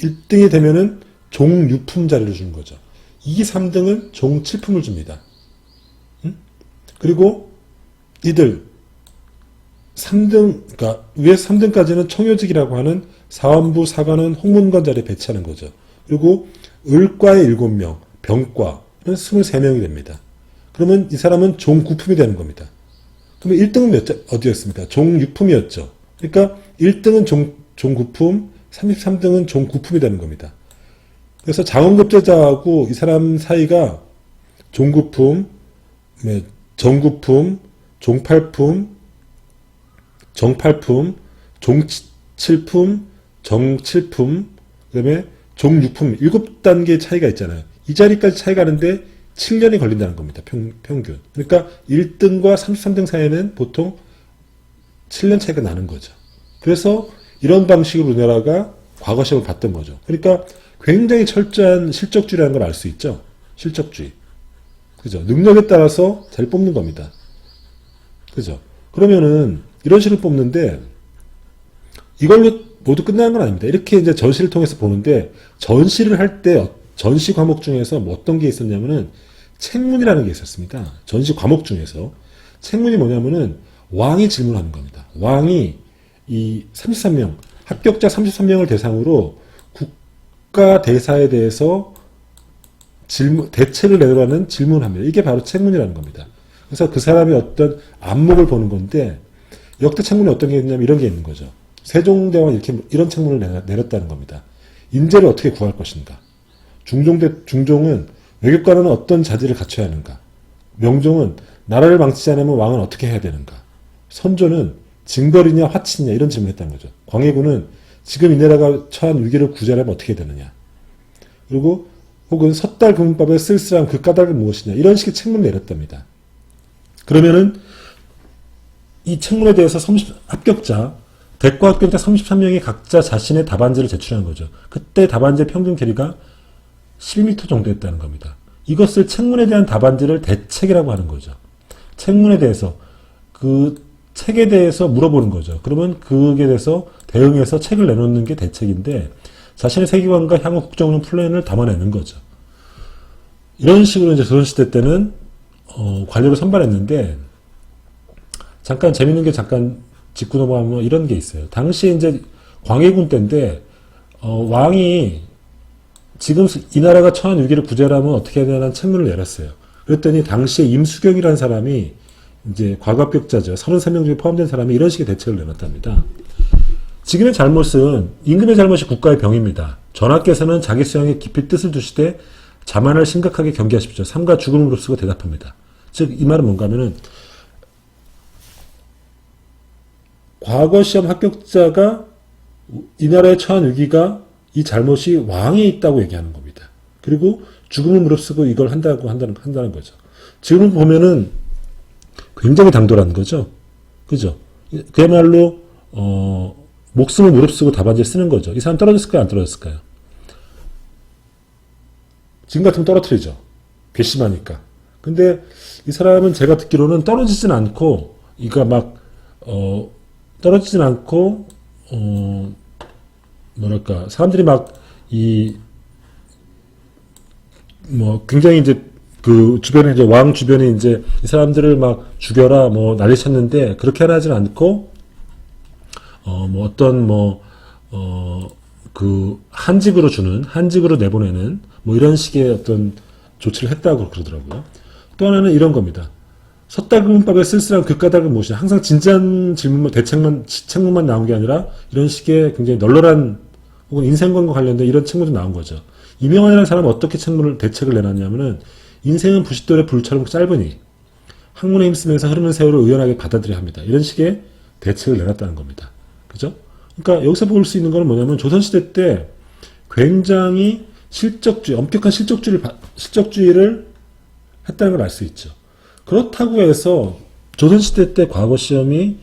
S1: 1등이 되면은 종유품 자리를 주는 거죠. 2, 3등은 종칠품을 줍니다. 그리고 이들 3등, 그러니까 위에서 3등까지는 청요직이라고 하는 사원부, 사관원, 홍문관 자리에 배치하는 거죠. 그리고 을과의 7명, 병과는 23명이 됩니다. 그러면 이 사람은 종구품이 되는 겁니다. 그러면 1등은 어디였습니까? 종유품이었죠. 그러니까 1등은 종구품, 33등은 종구품이 되는 겁니다. 그래서 장원급제자하고 이 사람 사이가 종구품, 정구품, 종팔품, 정팔품, 종칠품, 정칠품, 그 다음에 종육품 7단계 차이가 있잖아요. 이 자리까지 차이가 나는데 7년이 걸린다는 겁니다. 평균. 그러니까 1등과 33등 사이에는 보통 7년 차이가 나는 거죠. 그래서 이런 방식으로 우리나라가 과거 시험을 봤던 거죠. 그러니까 굉장히 철저한 실적주의라는 걸 알 수 있죠. 실적주의. 그죠? 능력에 따라서 잘 뽑는 겁니다. 그죠? 그러면은 이런 식으로 뽑는데 이걸로 모두 끝나는 건 아닙니다. 이렇게 이제 전시를 통해서 보는데 전시를 할 때 전시 과목 중에서 뭐 어떤 게 있었냐면은 책문이라는 게 있었습니다. 전시 과목 중에서 책문이 뭐냐면은 왕이 질문하는 겁니다. 왕이 이 33명 합격자 33명을 대상으로 국가 대사에 대해서 대책을 내라는 질문을 합니다. 이게 바로 책문이라는 겁니다. 그래서 그 사람이 어떤 안목을 보는 건데 역대 책문이 어떤 게 있냐면 이런 게 있는 거죠. 세종대왕은 이런 책문을 내렸다는 겁니다. 인재를 어떻게 구할 것인가. 중종은 외교관은 어떤 자질을 갖춰야 하는가. 명종은 나라를 망치지 않으면 왕은 어떻게 해야 되는가. 선조는 징벌이냐 화친이냐 이런 질문을 했다는 거죠. 광해군은 지금 이 나라가 처한 위기를 구제하려면 어떻게 해야 되느냐. 그리고 혹은 섣달 금문법의 쓸쓸한 그 까닭은 무엇이냐. 이런 식의 책문을 내렸답니다. 그러면은 이 책문에 대해서 대과 합격자 33명이 각자 자신의 답안지를 제출한 거죠. 그때 답안지의 평균 길이가 10m 정도 였다는 겁니다. 이것을 책문에 대한 답안지를 대책이라고 하는 거죠. 책문에 대해서 그 책에 대해서 물어보는 거죠. 그러면 그에 대해서 대응해서 책을 내놓는 게 대책인데 자신의 세계관과 향후 국정운영 플랜을 담아내는 거죠. 이런 식으로 이제 조선시대 때는 관료를 선발했는데 잠깐 재밌는 게 잠깐 짚고 넘어가면 이런 게 있어요. 당시 이제 광해군 때인데 왕이 지금 이 나라가 처한 위기를 구제하려면 어떻게 해야 되냐는 책문을 내렸어요. 그랬더니 당시에 임수경이라는 사람이 이제 과거합격자죠. 33명 중에 포함된 사람이 이런 식의 대책을 내놨답니다. 지금의 잘못은 임금의 잘못이 국가의 병입니다. 전하께서는 자기 수양에 깊이 뜻을 두시되 자만을 심각하게 경계하십시오. 삶과 죽음을 무릅쓰고 대답합니다. 즉 이 말은 뭔가 하면은 과거 시험 합격자가 이 나라에 처한 위기가 이 잘못이 왕에 있다고 얘기하는 겁니다. 그리고 죽음을 무릅쓰고 이걸 한다는 거죠. 지금 보면은 굉장히 당돌한 거죠. 그죠? 그야말로, 목숨을 무릅쓰고 답안지를 쓰는 거죠. 이 사람 떨어졌을까요? 안 떨어졌을까요? 지금 같으면 떨어뜨리죠. 괘씸하니까. 근데 이 사람은 제가 듣기로는 떨어지진 않고, 떨어지진 않고, 뭐랄까, 사람들이 굉장히 이제, 그 주변에 이제 왕 주변에 이제 이 사람들을 막 죽여라 난리 쳤는데 그렇게 하진 않고 그 한직으로 내보내는 이런 식의 어떤 조치를 했다고 그러더라고요. 또 하나는 이런 겁니다. 섰다금밥의 쓸쓸한 그 까닭은 무엇이냐. 항상 진지한 질문만 책문만 나온 게 아니라 이런 식의 굉장히 널널한 혹은 인생관과 관련된 이런 책문도 나온 거죠. 이명환이라는 사람은 어떻게 대책을 내놨냐면은 인생은 부싯돌의 불처럼 짧으니 학문에 힘쓰면서 흐르는 세월을 의연하게 받아들여야 합니다. 이런 식의 대책을 내놨다는 겁니다. 그죠? 그러니까 여기서 볼 수 있는 건 뭐냐면 조선시대 때 굉장히 엄격한 실적주의를 했다는 걸 알 수 있죠. 그렇다고 해서 조선시대 때 과거 시험이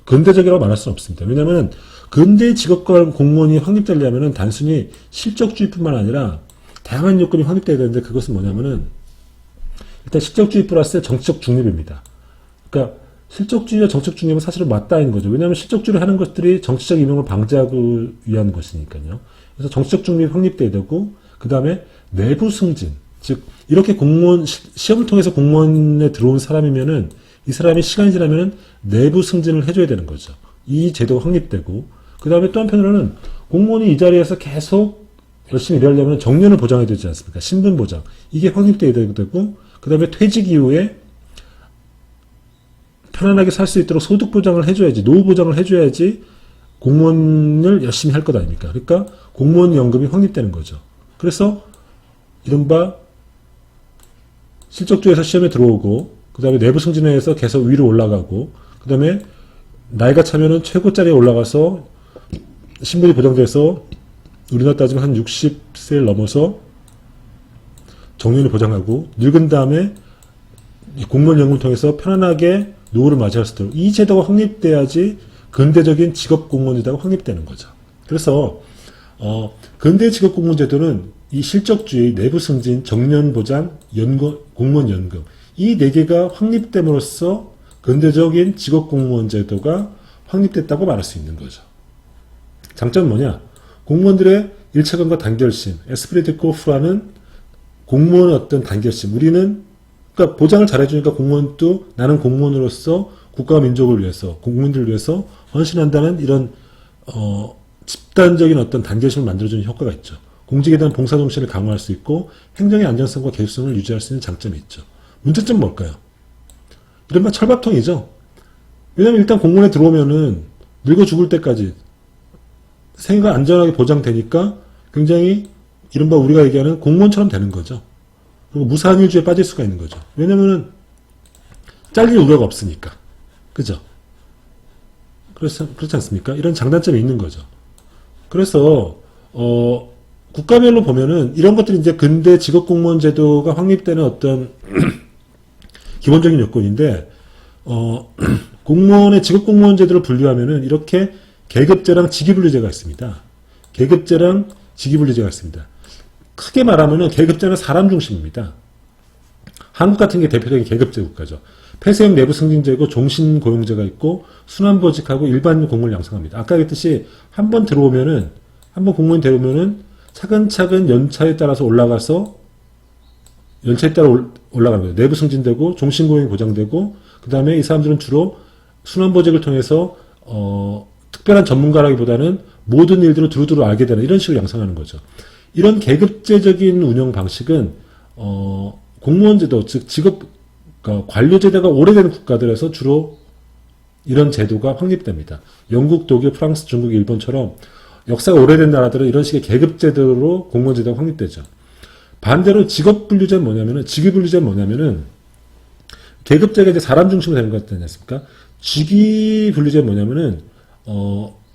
S1: 근대적이라고 말할 수는 없습니다. 왜냐하면 근대 직업과 공무원이 확립되려면 단순히 실적주의뿐만 아니라 다양한 요건이 확립돼야 되는데 그것은 뭐냐면은 일단 실적주의 플러스 정치적 중립입니다. 그러니까 실적주의와 정치적 중립은 사실은 맞닿아있는 거죠. 왜냐하면 실적주의를 하는 것들이 정치적 임용을 방지하기 위한 것이니까요. 그래서 정치적 중립이 확립돼야 되고 그 다음에 내부 승진, 즉 이렇게 시험을 통해서 공무원에 들어온 사람이면은 이 사람이 시간이 지나면은 내부 승진을 해줘야 되는 거죠. 이 제도가 확립되고 그 다음에 또 한편으로는 공무원이 이 자리에서 계속 열심히 일하려면 정년을 보장해야 되지 않습니까? 신분 보장. 이게 확립돼야 되고 그 다음에 퇴직 이후에 편안하게 살 수 있도록 소득 보장을 해줘야지, 노후 보장을 해줘야지 공무원을 열심히 할 것 아닙니까? 그러니까 공무원 연금이 확립되는 거죠. 그래서 이른바 실적주에서 시험에 들어오고 그 다음에 내부 승진에 의해서 계속 위로 올라가고 그 다음에 나이가 차면은 최고 자리에 올라가서 신분이 보장돼서 우리나라 따지면 한 60세를 넘어서 정년을 보장하고 늙은 다음에 공무원 연금을 통해서 편안하게 노후를 맞이할 수 있도록 이 제도가 확립돼야지 근대적인 직업공무원제도가 확립되는 거죠. 그래서 근대 직업공무원제도는 이 실적주의, 내부 승진, 정년 보장, 공무원 연금 이 네 개가 확립됨으로써 근대적인 직업공무원제도가 확립됐다고 말할 수 있는 거죠. 장점은 뭐냐? 공무원들의 일체감과 단결심, 에스프리 코프라는 공무원의 어떤 단결심. 그러니까 보장을 잘해주니까 공무원도 나는 공무원으로서 국가와 민족을 위해서, 국민들을 위해서 헌신한다는 이런, 집단적인 어떤 단결심을 만들어주는 효과가 있죠. 공직에 대한 봉사정신을 강화할 수 있고, 행정의 안정성과 계속성을 유지할 수 있는 장점이 있죠. 문제점은 뭘까요? 이른바 철밥통이죠. 왜냐면 일단 공무원에 들어오면은 늙어 죽을 때까지 생애가 안전하게 보장되니까 굉장히 이른바 우리가 얘기하는 공무원처럼 되는 거죠. 그리고 무사한일주에 빠질 수가 있는 거죠. 왜냐면은 잘릴 우려가 없으니까. 그죠? 그렇지 않습니까? 이런 장단점이 있는 거죠. 그래서 국가별로 보면은 이런 것들이 이제 근대 직업공무원 제도가 확립되는 어떤 기본적인 요건인데 공무원의 직업공무원 제도를 분류하면은 이렇게 계급제랑 직위분리제가 있습니다. 계급제랑 직위분리제가 있습니다. 크게 말하면은 계급제는 사람 중심입니다. 한국 같은 게 대표적인 계급제 국가죠. 폐쇄형 내부 승진제고 종신고용제가 있고 순환보직하고 일반 공무원을 양성합니다. 아까 그랬듯이 한 번 공무원이 들어오면은 차근차근 연차에 따라서 올라가서 연차에 따라 올라가는 거예요. 내부 승진되고 종신고용이 보장되고 그 다음에 이 사람들은 주로 순환보직을 통해서 특별한 전문가라기보다는 모든 일들을 두루두루 알게 되는 이런 식으로 양성하는 거죠. 이런 계급제적인 운영 방식은 공무원제도 즉 관료제도가 오래된 국가들에서 주로 이런 제도가 확립됩니다. 영국, 독일, 프랑스, 중국, 일본처럼 역사가 오래된 나라들은 이런 식의 계급제도로 공무원제도가 확립되죠. 반대로 직위분리제는 뭐냐면은 계급제가 이제 사람 중심으로 되는 것 같지 않습니까? 직위분리제는 뭐냐면은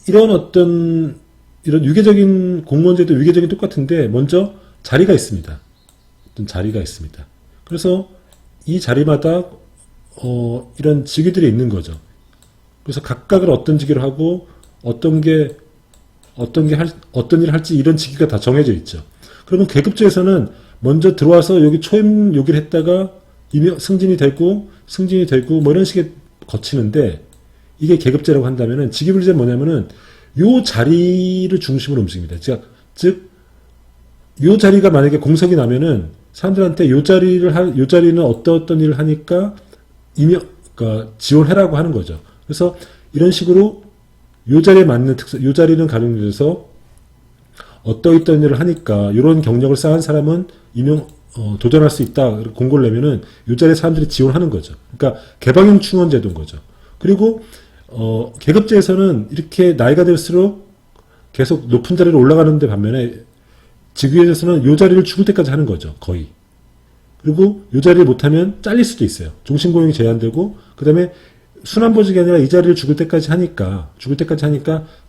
S1: 이런 유계적인 공무원제도 유계적인 똑같은데 먼저 자리가 있습니다. 어떤 자리가 있습니다. 그래서 이 자리마다 이런 직위들이 있는 거죠. 그래서 각각을 어떤 직위를 하고 어떤 일을 할지 이런 직위가 다 정해져 있죠. 그러면 계급제에서는 먼저 들어와서 여기 초임 요기를 했다가 승진이 되고 뭐 이런 식의 거치는데, 이게 계급제라고 한다면은 직위분리제는 뭐냐면은 요 자리를 중심으로 움직입니다. 즉, 요 자리가 만약에 공석이 나면은 사람들한테 요 자리는 어떤 일을 하니까 그러니까 지원해라고 하는 거죠. 그래서 이런 식으로 요 자리에 맞는 요 자리는 가령해서 어떤 일을 하니까 이런 경력을 쌓은 사람은 도전할 수 있다 공고를 내면은 요 자리에 사람들이 지원하는 거죠. 그러니까 개방형 충원 제도인 거죠. 그리고 계급제에서는 이렇게 나이가 들수록 계속 높은 자리로 올라가는데 반면에 직위에서는 요 자리를 죽을 때까지 하는 거죠. 거의. 그리고 요 자리를 못하면 잘릴 수도 있어요. 종신고용이 제한되고, 그 다음에 순환보직이 아니라 이 자리를 죽을 때까지 하니까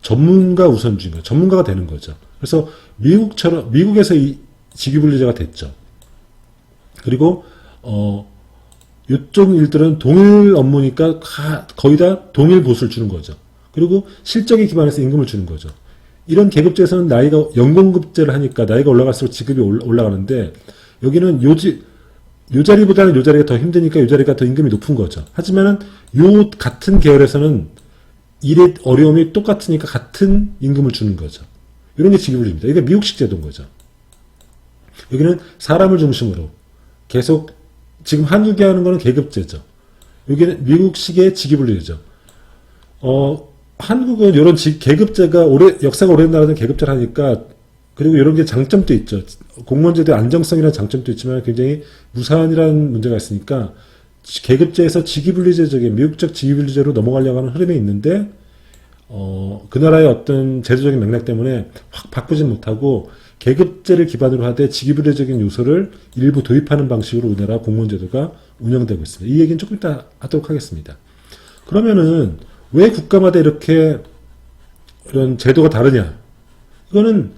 S1: 전문가 우선주의인 거예요. 전문가가 되는 거죠. 그래서 미국에서 이 직위분리제가 됐죠. 그리고 이쪽 일들은 동일 업무니까 거의 다 동일 보수를 주는 거죠. 그리고 실적에 기반해서 임금을 주는 거죠. 이런 계급제에서는 연공급제를 하니까 나이가 올라갈수록 지급이 올라가는데, 여기는 요 자리보다는 요 자리가 더 힘드니까 요 자리가 더 임금이 높은 거죠. 하지만은 요 같은 계열에서는 일의 어려움이 똑같으니까 같은 임금을 주는 거죠. 이런 게 직위분리입니다. 이게 미국식 제도인 거죠. 여기는 사람을 중심으로 계속, 지금 한국이 하는 거는 계급제죠. 여기는 미국식의 직위분리죠. 한국은 이런 계급제가 역사가 오랜 나라는 계급제를 하니까, 그리고 이런 게 장점도 있죠. 공무원제도의 안정성이라는 장점도 있지만 굉장히 무산이라는 문제가 있으니까 계급제에서 직위분리제적인 미국적 직위분리제로 넘어가려고 하는 흐름이 있는데, 그 나라의 어떤 제도적인 맥락 때문에 확 바꾸진 못하고 계급제를 기반으로 하되 직위분리적인 요소를 일부 도입하는 방식으로 우리나라 공무원제도가 운영되고 있습니다. 이 얘기는 조금 이따 하도록 하겠습니다. 그러면은 왜 국가마다 이렇게 이런 제도가 다르냐? 이거는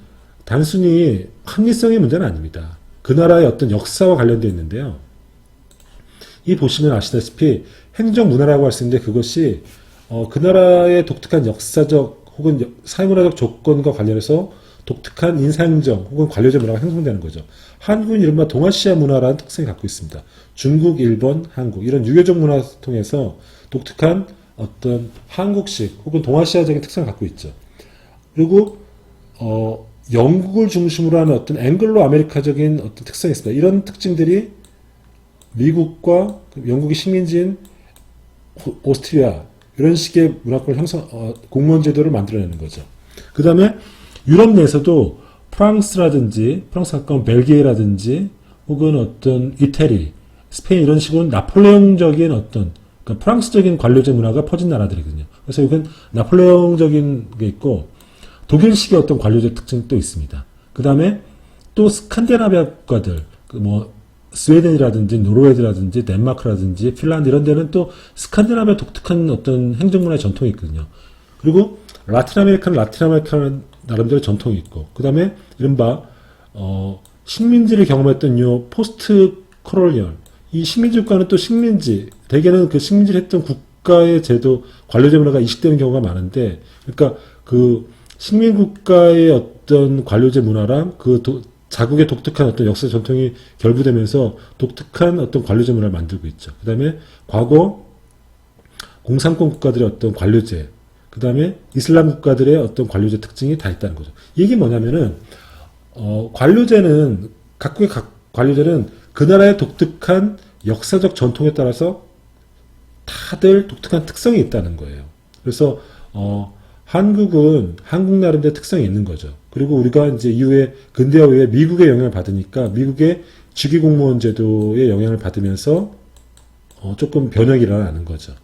S1: 단순히 합리성의 문제는 아닙니다. 그 나라의 어떤 역사와 관련되어 있는데요. 이 보시면 아시다시피 행정문화라고 할 수 있는데, 그것이 그 나라의 독특한 역사적 혹은 사회문화적 조건과 관련해서 독특한 인사행정 혹은 관료제 문화가 형성되는 거죠. 한국은 이른바 동아시아 문화라는 특성이 갖고 있습니다. 중국, 일본, 한국 이런 유교적 문화를 통해서 독특한 어떤 한국식 혹은 동아시아적인 특성을 갖고 있죠. 그리고 영국을 중심으로 하는 어떤 앵글로 아메리카적인 어떤 특성이 있습니다. 이런 특징들이 미국과 영국의 식민지인 오스트리아 이런 식의 문화권을 공무원 제도를 만들어내는 거죠. 그 다음에 유럽 내에서도 프랑스 가까운 벨기에라든지 혹은 어떤 이태리, 스페인 이런 식으로 나폴레옹적인 그러니까 프랑스적인 관료제 문화가 퍼진 나라들이거든요. 그래서 이건 나폴레옹적인 게 있고 독일식의 어떤 관료제 특징이 또 있습니다. 그 다음에 또 스칸디나비아 국가들, 스웨덴이라든지 노르웨이라든지 덴마크라든지 핀란드 이런 데는 또 스칸디나비아 독특한 어떤 행정문화의 전통이 있거든요. 그리고 라틴 아메리카는 나름대로 전통이 있고, 그 다음에 이른바 식민지를 경험했던 요 포스트 콜로니얼, 이 식민지 국가는 또 대개는 그 식민지를 했던 국가의 제도, 관료제 문화가 이식되는 경우가 많은데, 그러니까 그 식민 국가의 어떤 관료제 문화랑 자국의 독특한 어떤 역사 전통이 결부되면서 독특한 어떤 관료제 문화를 만들고 있죠. 그 다음에 과거 공산권 국가들의 어떤 관료제, 그 다음에 이슬람 국가들의 어떤 관료제 특징이 다 있다는 거죠. 이게 뭐냐면은, 각국의 관료제는 그 나라의 독특한 역사적 전통에 따라서 다들 독특한 특성이 있다는 거예요. 그래서, 한국은 한국 나름대로 특성이 있는 거죠. 그리고 우리가 이제 이후에 근대화 후에 미국의 영향을 받으니까 미국의 직위공무원 제도의 영향을 받으면서 조금 변형이 일어나는 거죠.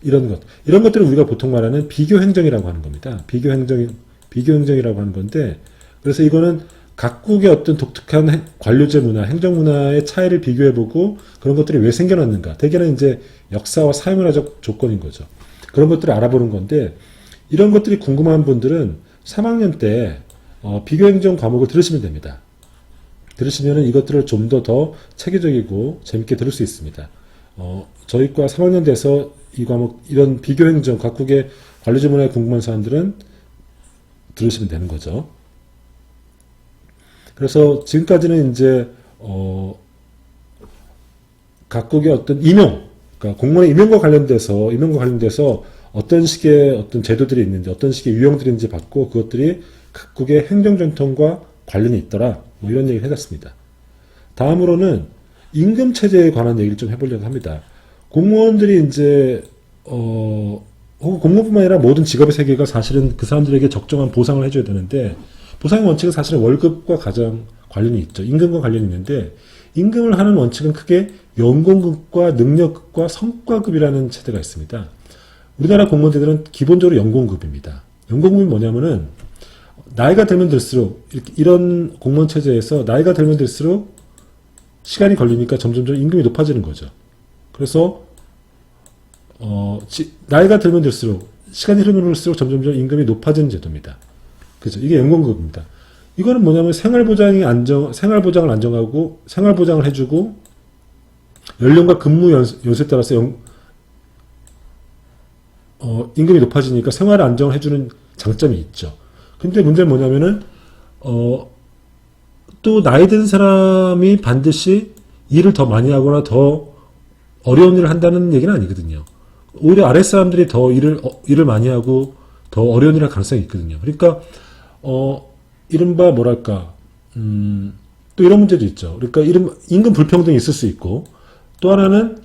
S1: 이런 것들을 우리가 보통 말하는 비교행정이라고 하는 겁니다. 비교행정이라고 하는 건데, 그래서 이거는 각국의 어떤 독특한 관료제 문화, 행정 문화의 차이를 비교해보고 그런 것들이 왜 생겨났는가. 대개는 이제 역사와 사회문화적 조건인 거죠. 그런 것들을 알아보는 건데, 이런 것들이 궁금한 분들은 3학년 때 비교행정 과목을 들으시면 됩니다. 들으시면은 이것들을 좀 더 체계적이고 재밌게 들을 수 있습니다. 저희 과 3학년 돼서 이 과목, 이런 비교 행정, 각국의 관리 지문에 궁금한 사람들은 들으시면 되는 거죠. 그래서 지금까지는 이제, 각국의 어떤 임용, 그러니까 공무원의 임용과 관련돼서 어떤 식의 어떤 제도들이 있는지, 어떤 식의 유형들이 있는지 봤고, 그것들이 각국의 행정 전통과 관련이 있더라. 뭐 이런 얘기를 해봤습니다. 다음으로는 임금 체제에 관한 얘기를 좀 해보려고 합니다. 공무원들이 이제, 혹은 공무원뿐만 아니라 모든 직업의 세계가 사실은 그 사람들에게 적정한 보상을 해줘야 되는데, 보상의 원칙은 사실은 월급과 가장 관련이 있죠. 임금과 관련이 있는데, 임금을 하는 원칙은 크게 연공급과 능력급과 성과급이라는 체제가 있습니다. 우리나라 공무원들은 기본적으로 연공급입니다. 연공급이 뭐냐면은, 나이가 들면 들수록, 이런 공무원 체제에서 나이가 들면 들수록 시간이 걸리니까 점점점 임금이 높아지는 거죠. 그래서, 나이가 들면 들수록, 시간이 흐르면 흐를수록 점점점 임금이 높아지는 제도입니다. 그죠? 이게 연공급입니다. 이거는 뭐냐면 생활보장을 안정하고, 생활보장을 해주고, 연령과 근무 연수에 따라서 임금이 높아지니까 생활 안정을 해주는 장점이 있죠. 근데 문제는 뭐냐면은, 또 나이 든 사람이 반드시 일을 더 많이 하거나 더 어려운 일을 한다는 얘기는 아니거든요. 오히려 아랫사람들이 더 일을 많이 하고 더 어려운 일을 할 가능성이 있거든요. 그러니까, 이른바 뭐랄까, 또 이런 문제도 있죠. 그러니까 임금 불평등이 있을 수 있고, 또 하나는,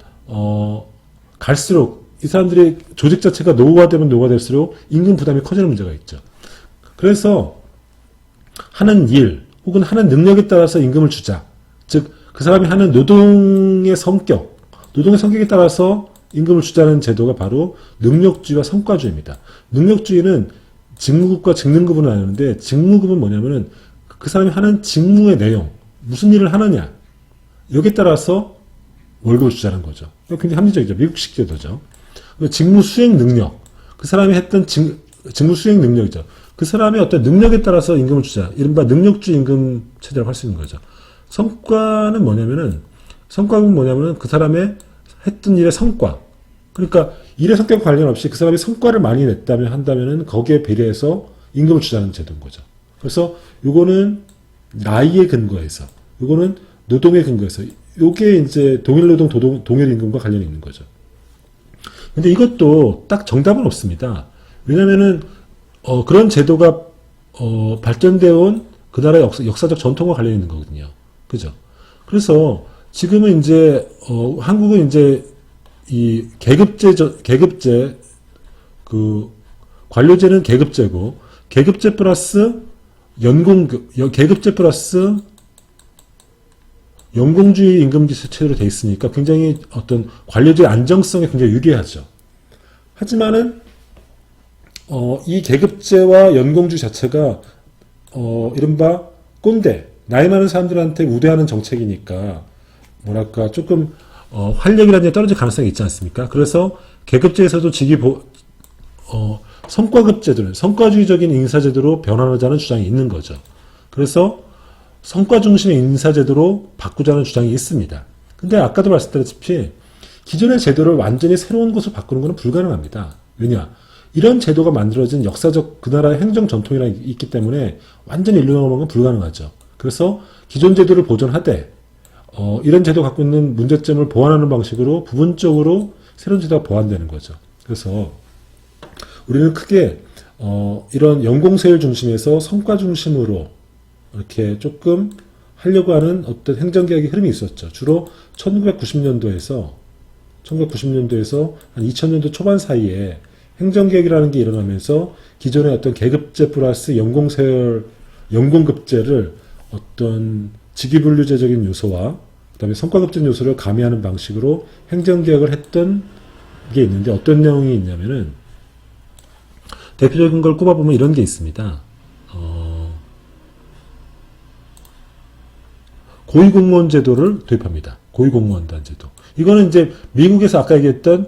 S1: 갈수록 이 사람들의 조직 자체가 노후화되면 노후화될수록 임금 부담이 커지는 문제가 있죠. 그래서 하는 일 혹은 하는 능력에 따라서 임금을 주자. 즉, 그 사람이 하는 노동의 성격에 따라서 임금을 주자는 제도가 바로 능력주의와 성과주의입니다. 능력주의는 직무급과 직능급으로 나누는데, 직무급은 뭐냐면은 그 사람이 하는 직무의 내용, 무슨 일을 하느냐, 여기에 따라서 월급을 주자는 거죠. 굉장히 합리적이죠. 미국식 제도죠. 직무 수행 능력, 그 사람이 했던 직무 수행 능력이죠. 그 사람의 어떤 능력에 따라서 임금을 주자. 이른바 능력주의 임금 체제라고 할 수 있는 거죠. 성과는 뭐냐면은, 성과는 뭐냐면은 그 사람의 했던 일의 성과. 그러니까 일의 성격과 관련 없이 그 사람이 성과를 많이 냈다면 한다면은 거기에 비례해서 임금을 주자는 제도인 거죠. 그래서 요거는 나이에 근거해서, 요거는 노동에 근거해서, 요게 이제 동일노동, 동일임금과 관련이 있는 거죠. 근데 이것도 딱 정답은 없습니다. 왜냐면은, 그런 제도가, 발전되어 온 그 나라의 역사적 전통과 관련이 있는 거거든요. 그죠? 그래서 지금은 이제, 한국은 이제 이 계급제, 관료제는 계급제고, 계급제 플러스 계급제 플러스 연공주의 임금기수 체제로 되어 있으니까 굉장히 어떤 관료제의 안정성에 굉장히 유리하죠. 하지만은, 이 계급제와 연공주의 자체가, 이른바 꼰대, 나이 많은 사람들한테 우대하는 정책이니까, 뭐랄까, 조금, 활력이라는 게 떨어질 가능성이 있지 않습니까? 그래서 계급제에서도 성과급제들은 성과주의적인 인사제도로 변환하자는 주장이 있는 거죠. 그래서 성과 중심의 인사제도로 바꾸자는 주장이 있습니다. 근데 아까도 말씀드렸다시피 기존의 제도를 완전히 새로운 것으로 바꾸는 것은 불가능합니다. 왜냐? 이런 제도가 만들어진 역사적 그 나라의 행정 전통이라 있기 때문에 완전히 일루어놓는 건 불가능하죠. 그래서 기존 제도를 보존하되 이런 제도 갖고 있는 문제점을 보완하는 방식으로 부분적으로 새로운 제도가 보완되는 거죠. 그래서 우리는 크게 이런 연공세율 중심에서 성과 중심으로 이렇게 조금 하려고 하는 어떤 행정개혁의 흐름이 있었죠. 주로 1990년도에서 한 2000년도 초반 사이에 행정개혁이라는 게 일어나면서 기존의 어떤 계급제 플러스 연공급제를 어떤 직위분류제적인 요소와 그다음에 성과급제 요소를 가미하는 방식으로 행정개혁을 했던 게 있는데, 어떤 내용이 있냐면은 대표적인 걸 꼽아보면 이런 게 있습니다. 고위공무원 제도를 도입합니다. 고위공무원단 제도. 이거는 이제 미국에서 아까 얘기했던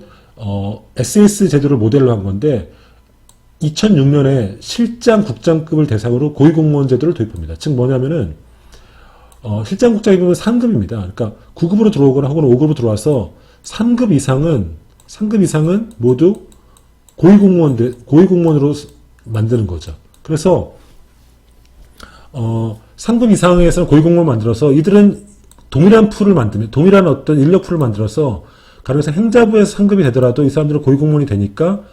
S1: SAS 제도를 모델로 한 건데, 2006년에 실장 국장급을 대상으로 고위공무원 제도를 도입합니다. 즉 뭐냐면은 실장국장이 보면 상급입니다. 그러니까 9급으로 들어오거나 혹은 5급으로 들어와서 3급 이상은 모두 고위공무원으로 만드는 거죠. 그래서 3급 이상에서는 고위공무원 만들어서 이들은 동일한 어떤 인력 풀을 만들어서 가령해서 행자부에서 3급이 되더라도 이 사람들은 고위공무원이 되니까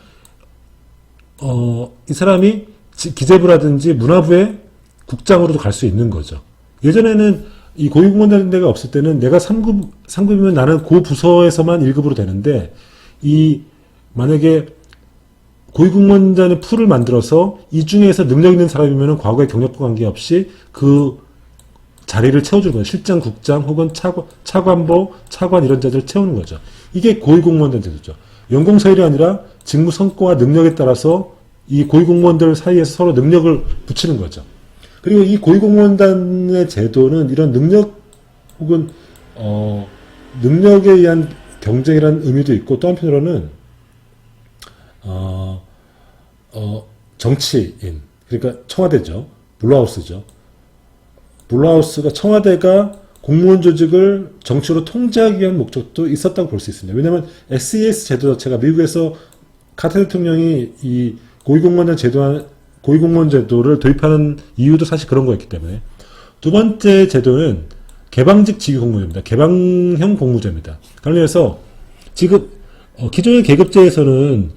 S1: 이 사람이 기재부라든지 문화부의 국장으로도 갈 수 있는 거죠. 예전에는 이 고위공무원 데가 없을 때는 내가 3급이면 나는 그 부서에서만 1급으로 되는데 만약에 고위공무원단의 풀을 만들어서 이 중에서 능력 있는 사람이면 과거의 경력과 관계없이 그 자리를 채워주는 거예요. 실장, 국장 혹은 차관보, 차관 이런 자들을 채우는 거죠. 이게 고위공무원단 제도죠. 연공 서열이 아니라 직무 성과와 능력에 따라서 이 고위공무원들 사이에서 서로 능력을 붙이는 거죠. 그리고 이 고위공무원단의 제도는 이런 능력 혹은 능력에 의한 경쟁이라는 의미도 있고 또 한편으로는 정치인 그러니까 청와대죠. 블루하우스가 청와대가 공무원 조직을 정치로 통제하기 위한 목적도 있었다고 볼 수 있습니다. 왜냐하면 SES 제도 자체가 미국에서 카터 대통령이 이 고위공무원 제도를 도입하는 이유도 사실 그런 거였기 때문에. 두 번째 제도는 개방직 직위공무제입니다. 개방형 공무제입니다. 그래서 지금 기존의 계급제에서는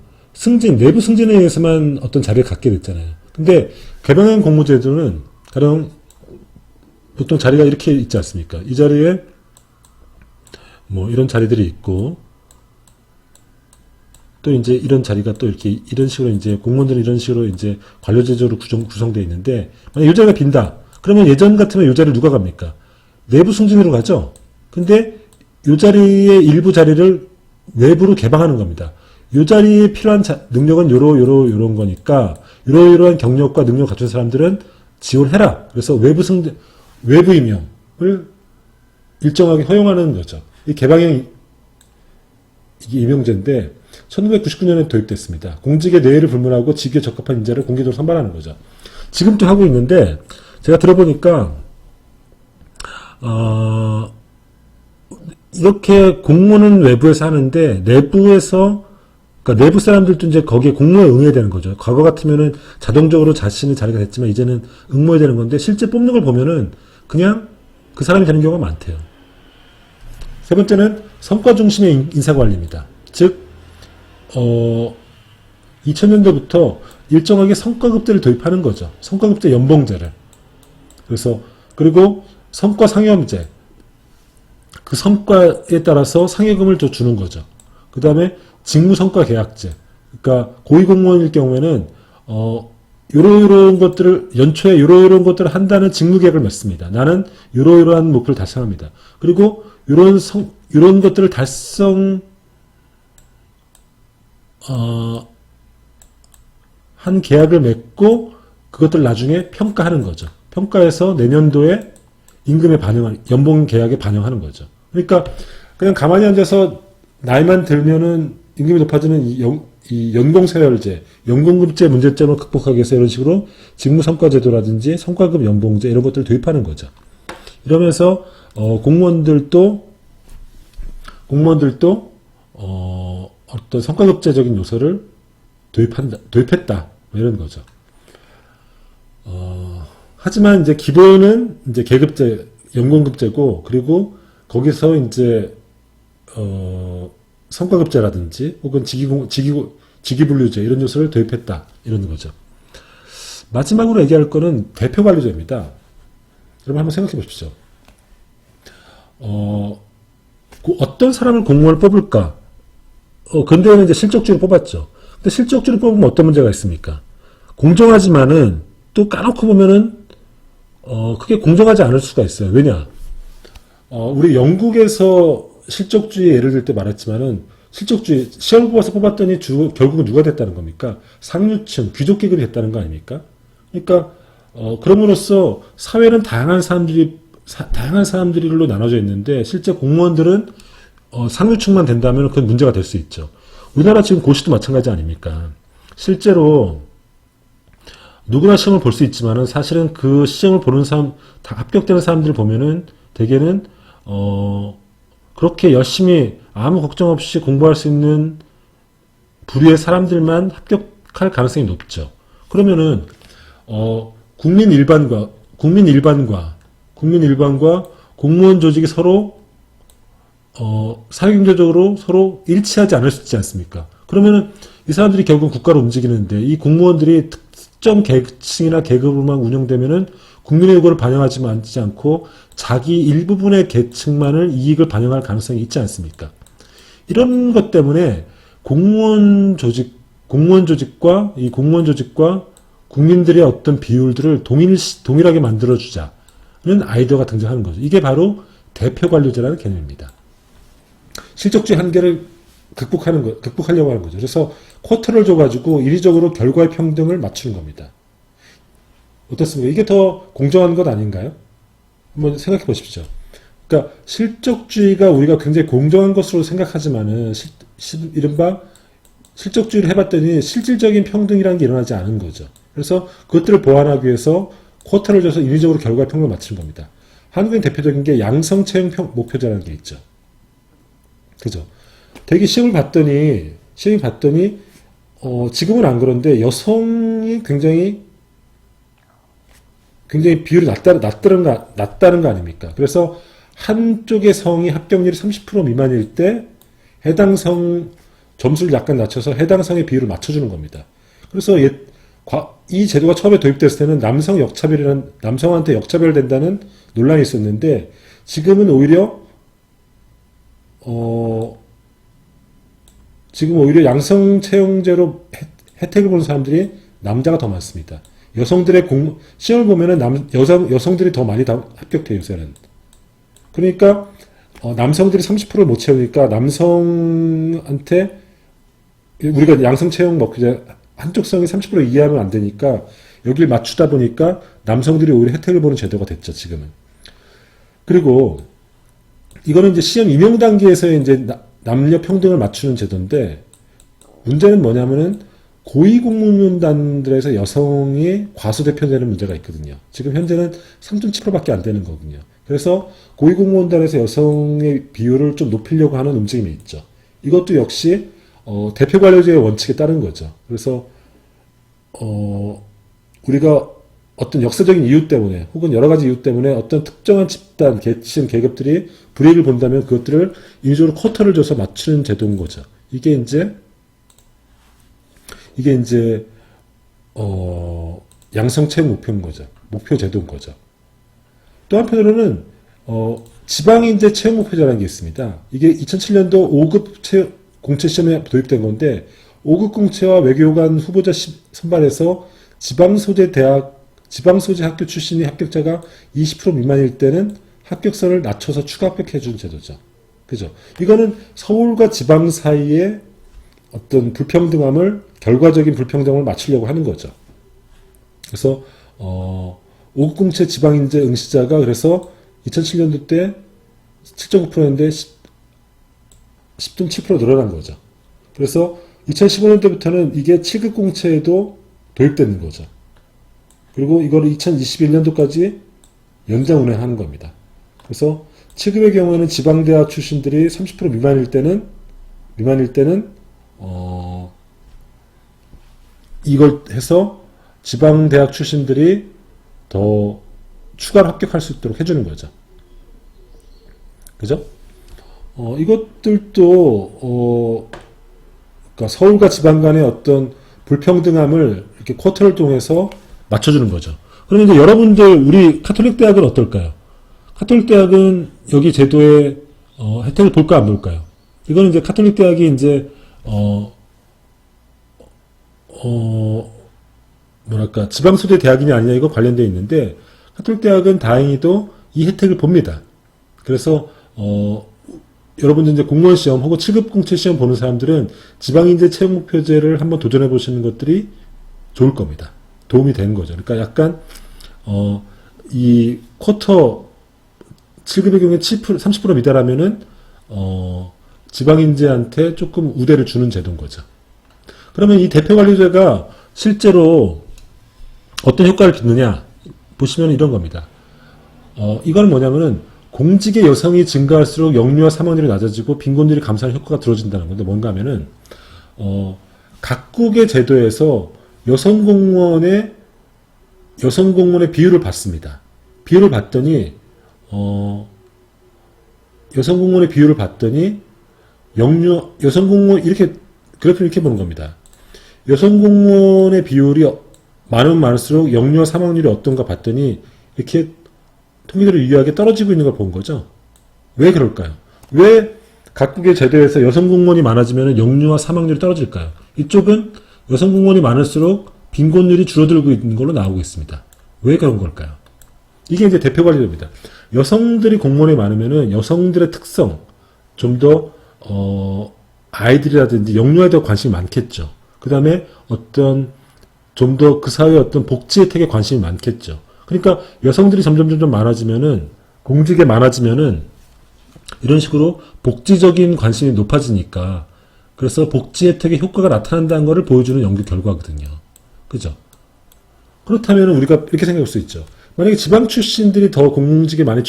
S1: 내부 승진에 의해서만 어떤 자리를 갖게 됐잖아요. 근데 개방형 공무제도는 가령 보통 자리가 이렇게 있지 않습니까? 이 자리에 뭐 이런 자리들이 있고 또 이제 이런 자리가 또 이렇게 이런 식으로 이제 공무원들은 이런 식으로 이제 관료제도로 구성되어 있는데 만약 이 자리가 빈다. 그러면 예전 같으면 이 자리를 누가 갑니까? 내부 승진으로 가죠. 근데 이 자리의 일부 자리를 외부로 개방하는 겁니다. 이 자리에 필요한 능력은 요런 거니까 이러한 경력과 능력을 갖춘 사람들은 지원해라. 그래서 외부 임용을 일정하게 허용하는 거죠. 이 개방형 임용제인데 1999년에 도입됐습니다. 공직의 내외를 불문하고 직위에 적합한 인재를 공개적으로 선발하는 거죠. 지금도 하고 있는데 제가 들어보니까 이렇게 공무원은 외부에서 하는데 그러니까 내부 사람들도 이제 거기에 공모에 응해야 되는 거죠. 과거 같으면은 자동적으로 자신의 자리가 됐지만 이제는 응모해야 되는 건데 실제 뽑는 걸 보면은 그냥 그 사람이 되는 경우가 많대요. 세 번째는 성과 중심의 인사관리입니다. 즉 2000년도부터 일정하게 성과급제를 도입하는 거죠. 성과급제 연봉제를. 그리고 성과 상여제. 그 성과에 따라서 상여금을 또 주는 거죠. 그 다음에 직무성과 계약제. 그러니까 고위공무원일 경우에는 요런 것들을 연초에 요런 것들을 한다는 직무계획을 맺습니다. 나는 요러한 목표를 달성합니다. 그리고 요런 것들을 한 계약을 맺고 그것들 나중에 평가하는 거죠. 평가해서 내년도에 임금에 연봉 계약에 반영하는 거죠. 그러니까 그냥 가만히 앉아서 나이만 들면은 임금이 높아지는 이 연공서열제, 연공급제 문제점을 극복하기 위해서 이런 식으로 직무성과제도라든지 성과급 연봉제 이런 것들을 도입하는 거죠. 이러면서 공무원들도 어떤 성과급제적인 요소를 도입했다 이런 거죠. 하지만 이제 기본은 이제 계급제, 연공급제고 그리고 거기서 이제 성과급제라든지 혹은 직위분류제 이런 요소를 도입했다 이런 거죠. 마지막으로 얘기할 거는 대표관리제입니다. 여러분 한번 생각해 보십시오. 어떤 사람을 공무원을 뽑을까? 근대에는 이제 실적주를 뽑았죠. 근데 실적주를 뽑으면 어떤 문제가 있습니까? 공정하지만은 또 까놓고 보면은 그게 공정하지 않을 수가 있어요. 왜냐? 우리 영국에서 실적주의 예를 들 때 말했지만은 실적주의 시험을 뽑아서 뽑았더니 결국은 누가 됐다는 겁니까? 상류층, 귀족 계급이 됐다는 거 아닙니까? 그러니까 그럼으로써 사회는 다양한 사람들로 나눠져 있는데 실제 공무원들은 상류층만 된다면 그건 문제가 될 수 있죠. 우리나라 지금 고시도 마찬가지 아닙니까? 실제로 누구나 시험을 볼 수 있지만은 사실은 그 시험을 보는 사람, 다 합격되는 사람들을 보면은 대개는 그렇게 열심히 아무 걱정 없이 공부할 수 있는 부류의 사람들만 합격할 가능성이 높죠. 그러면은 국민 일반과 공무원 조직이 서로 사회경제적으로 서로 일치하지 않을 수 있지 않습니까? 그러면은 이 사람들이 결국 국가를 움직이는데 이 공무원들이 특정 계층이나 계급으로만 운영되면은 국민의 요구를 반영하지 않고 자기 일부분의 계층만을 이익을 반영할 가능성이 있지 않습니까? 이런 것 때문에 공무원 조직과 국민들의 어떤 비율들을 동일하게 만들어주자는 아이디어가 등장하는 거죠. 이게 바로 대표관료제라는 개념입니다. 실적주의 한계를 극복하려고 하는 거죠. 그래서 쿼터를 줘가지고 이리적으로 결과의 평등을 맞추는 겁니다. 어떻습니까? 이게 더 공정한 것 아닌가요? 한번 생각해 보십시오. 그러니까 실적주의가 우리가 굉장히 공정한 것으로 생각하지만은 이른바 실적주의를 해봤더니 실질적인 평등이라는 게 일어나지 않은 거죠. 그래서 그것들을 보완하기 위해서 쿼터를 줘서 인위적으로 결과의 평등을 맞추는 겁니다. 한국인 대표적인 게 양성채용 목표제라는 게 있죠. 그죠? 되게 시험을 봤더니 지금은 안 그런데 여성이 굉장히 비율이 낮다는 거 아닙니까? 그래서 한쪽의 성이 합격률이 30% 미만일 때 해당 성 점수를 약간 낮춰서 해당 성의 비율을 맞춰주는 겁니다. 그래서 이 제도가 처음에 도입됐을 때는 남성한테 역차별된다는 논란이 있었는데 지금은 오히려 양성 채용제로 혜택을 보는 사람들이 남자가 더 많습니다. 여성들의 시험을 보면은 여성들이 더 많이 합격돼요, 요새는. 그러니까, 남성들이 30%를 못 채우니까 남성한테, 우리가 양성 채용 목표제, 한쪽 성이 30% 이하면 안 되니까, 여기를 맞추다 보니까 남성들이 오히려 혜택을 보는 제도가 됐죠, 지금은. 그리고, 이거는 이제 시험 임용 단계에서의 이제 남녀 평등을 맞추는 제도인데, 문제는 뭐냐면은, 고위공무원단들에서 여성이 과소대표되는 문제가 있거든요. 지금 현재는 3.7%밖에 안 되는 거거든요. 그래서 고위공무원단에서 여성의 비율을 좀 높이려고 하는 움직임이 있죠. 이것도 역시 대표관료제의 원칙에 따른 거죠. 그래서 우리가 어떤 역사적인 이유 때문에 혹은 여러 가지 이유 때문에 어떤 특정한 집단, 계층, 계급들이 불이익을 본다면 그것들을 인위적으로 쿼터를 줘서 맞추는 제도인 거죠. 이게 이제 양성채용 목표인 거죠. 목표 제도인 거죠. 또 한편으로는 지방인재 채용 목표제라는 게 있습니다. 이게 2007년도 5급 공채 시험에 도입된 건데 5급 공채와 외교관 후보자 선발해서 지방 소재 학교 출신의 합격자가 20% 미만일 때는 합격선을 낮춰서 추가 합격해 주는 제도죠. 그죠? 이거는 서울과 지방 사이에 어떤 결과적인 불평등함을 맞추려고 하는 거죠. 그래서 5급 공채 지방인재 응시자가 그래서 2007년도 때 7.9%였는데 10.7% 늘어난 거죠. 그래서 2015년도부터는 이게 7급 공채에도 도입되는 거죠. 그리고 이거를 2021년도까지 연장 운행하는 겁니다. 그래서 7급의 경우에는 지방대학 출신들이 30% 미만일 때는 이걸 해서 지방대학 출신들이 더 추가로 합격할 수 있도록 해주는 거죠. 그죠? 이것들도, 그러니까 서울과 지방 간의 어떤 불평등함을 이렇게 쿼터를 통해서 맞춰주는 거죠. 그러면 이제 여러분들, 우리 카톨릭 대학은 어떨까요? 카톨릭 대학은 여기 제도에, 혜택을 볼까 안 볼까요? 이거는 이제 카톨릭 대학이 이제, 지방소재 대학이냐 아니냐 이거 관련되어 있는데, 카톨릭 대학은 다행히도 이 혜택을 봅니다. 그래서, 여러분들 이제 공무원 시험 혹은 7급 공채 시험 보는 사람들은 지방인재 채용 목표제를 한번 도전해 보시는 것들이 좋을 겁니다. 도움이 되는 거죠. 그러니까 약간, 이 쿼터 7급의 경우에 30% 미달하면은, 지방인재한테 조금 우대를 주는 제도인 거죠. 그러면 이 대표관리제가 실제로 어떤 효과를 빚느냐 보시면 이런 겁니다. 이건 뭐냐면은 공직의 여성이 증가할수록 영유아 사망률이 낮아지고 빈곤율이 감소하는 효과가 들어진다는 건데 뭔가 하면은 각국의 제도에서 여성 공무원의 비율을 봤습니다. 비율을 봤더니 여성 공무원의 비율을 봤더니 여성 공무원 이렇게 그래프를 이렇게 보는 겁니다. 여성 공무원의 비율이 많으면 많을수록 영유아 사망률이 어떤가 봤더니 이렇게 통계대로 유의하게 떨어지고 있는 걸 본 거죠. 왜 그럴까요? 왜 각국의 제도에서 여성 공무원이 많아지면 영유아 사망률이 떨어질까요? 이쪽은 여성 공무원이 많을수록 빈곤율이 줄어들고 있는 걸로 나오고 있습니다. 왜 그런 걸까요? 이게 이제 대표 관리입니다. 여성들이 공무원이 많으면은 여성들의 특성, 좀 더, 아이들이라든지 영유아에 대한 관심이 많겠죠. 그 다음에 좀 더 그 사회의 어떤 복지 혜택에 관심이 많겠죠. 그러니까 여성들이 점점 많아지면은, 공직에 많아지면은, 이런 식으로 복지적인 관심이 높아지니까, 그래서 복지 혜택의 효과가 나타난다는 것을 보여주는 연구 결과거든요. 그죠? 그렇다면 우리가 이렇게 생각할 수 있죠. 만약에 지방 출신들이 더 공직에 많이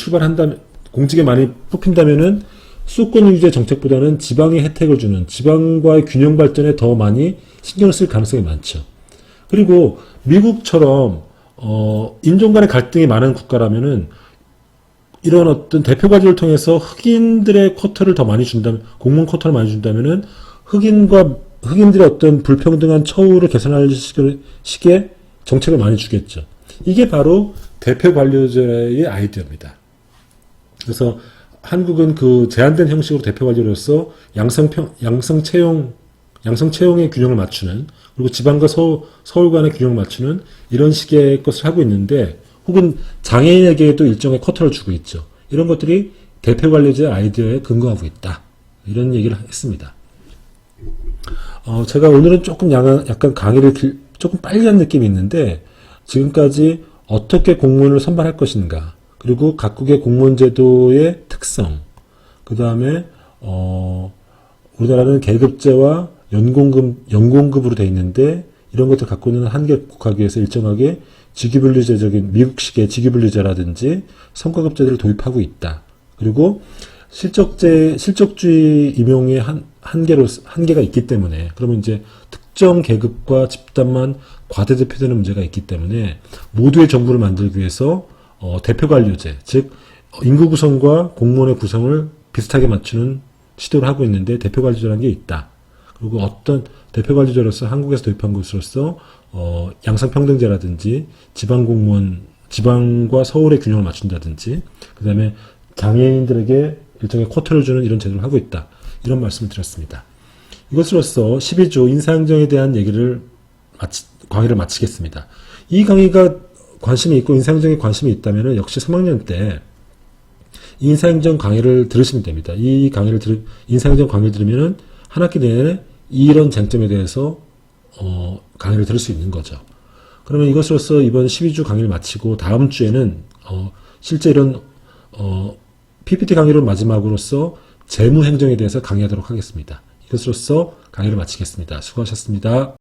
S1: 공직에 많이 뽑힌다면은 수도권 위주의 정책보다는 지방에 혜택을 주는 지방과의 균형 발전에 더 많이 신경을 쓸 가능성이 많죠. 그리고 미국처럼 인종 간의 갈등이 많은 국가라면은 이런 어떤 대표 과제를 통해서 흑인들의 쿼터를 더 많이 준다면, 공무원 쿼터를 많이 준다면은 흑인들의 어떤 불평등한 처우를 개선할 식의 정책을 많이 주겠죠. 이게 바로 대표 관료제의 아이디어입니다. 그래서 한국은 그 제한된 형식으로 대표 관료로서 양성 채용의 균형을 맞추는, 그리고 지방과 서울 간의 균형을 맞추는 이런 식의 것을 하고 있는데, 혹은 장애인에게도 일정의 쿼터를 주고 있죠. 이런 것들이 대표 관료제의 아이디어에 근거하고 있다. 이런 얘기를 했습니다. 제가 오늘은 조금 약간 강의를 조금 빨리 한 느낌이 있는데, 지금까지 어떻게 공무원을 선발할 것인가, 그리고 각국의 공무원 제도의 특성, 그 다음에 우리나라는 계급제와 연공급으로 되어 있는데, 이런 것들 갖고 있는 한계를 극복하기 위해서 일정하게 직위분리제적인 미국식의 직위분리제라든지 성과급제들을 도입하고 있다. 그리고 실적주의 임용의 한계가 있기 때문에, 그러면 이제 특정 계급과 집단만 과대대표되는 문제가 있기 때문에 모두의 정부를 만들기 위해서 대표관료제, 즉 인구 구성과 공무원의 구성을 비슷하게 맞추는 시도를 하고 있는데, 대표관료제라는 게 있다. 그리고 어떤 대표관료제로서 한국에서 도입한 것으로서 양성평등제라든지 지방과 서울의 균형을 맞춘다든지, 그 다음에 장애인들에게 일종의 쿼터를 주는 이런 제도를 하고 있다. 이런 말씀을 드렸습니다. 이것으로서 12조 인사행정에 대한 강의를 마치겠습니다. 이 강의가 관심이 있고 인사행정에 관심이 있다면 역시 3학년 때 인사행정 강의를 들으시면 됩니다. 인사행정 강의를 들으면 한 학기 내내 이런 쟁점에 대해서 강의를 들을 수 있는 거죠. 그러면 이것으로서 이번 12주 강의를 마치고 다음 주에는 실제 이런 PPT 강의를 마지막으로서 재무행정에 대해서 강의하도록 하겠습니다. 이것으로써 강의를 마치겠습니다. 수고하셨습니다.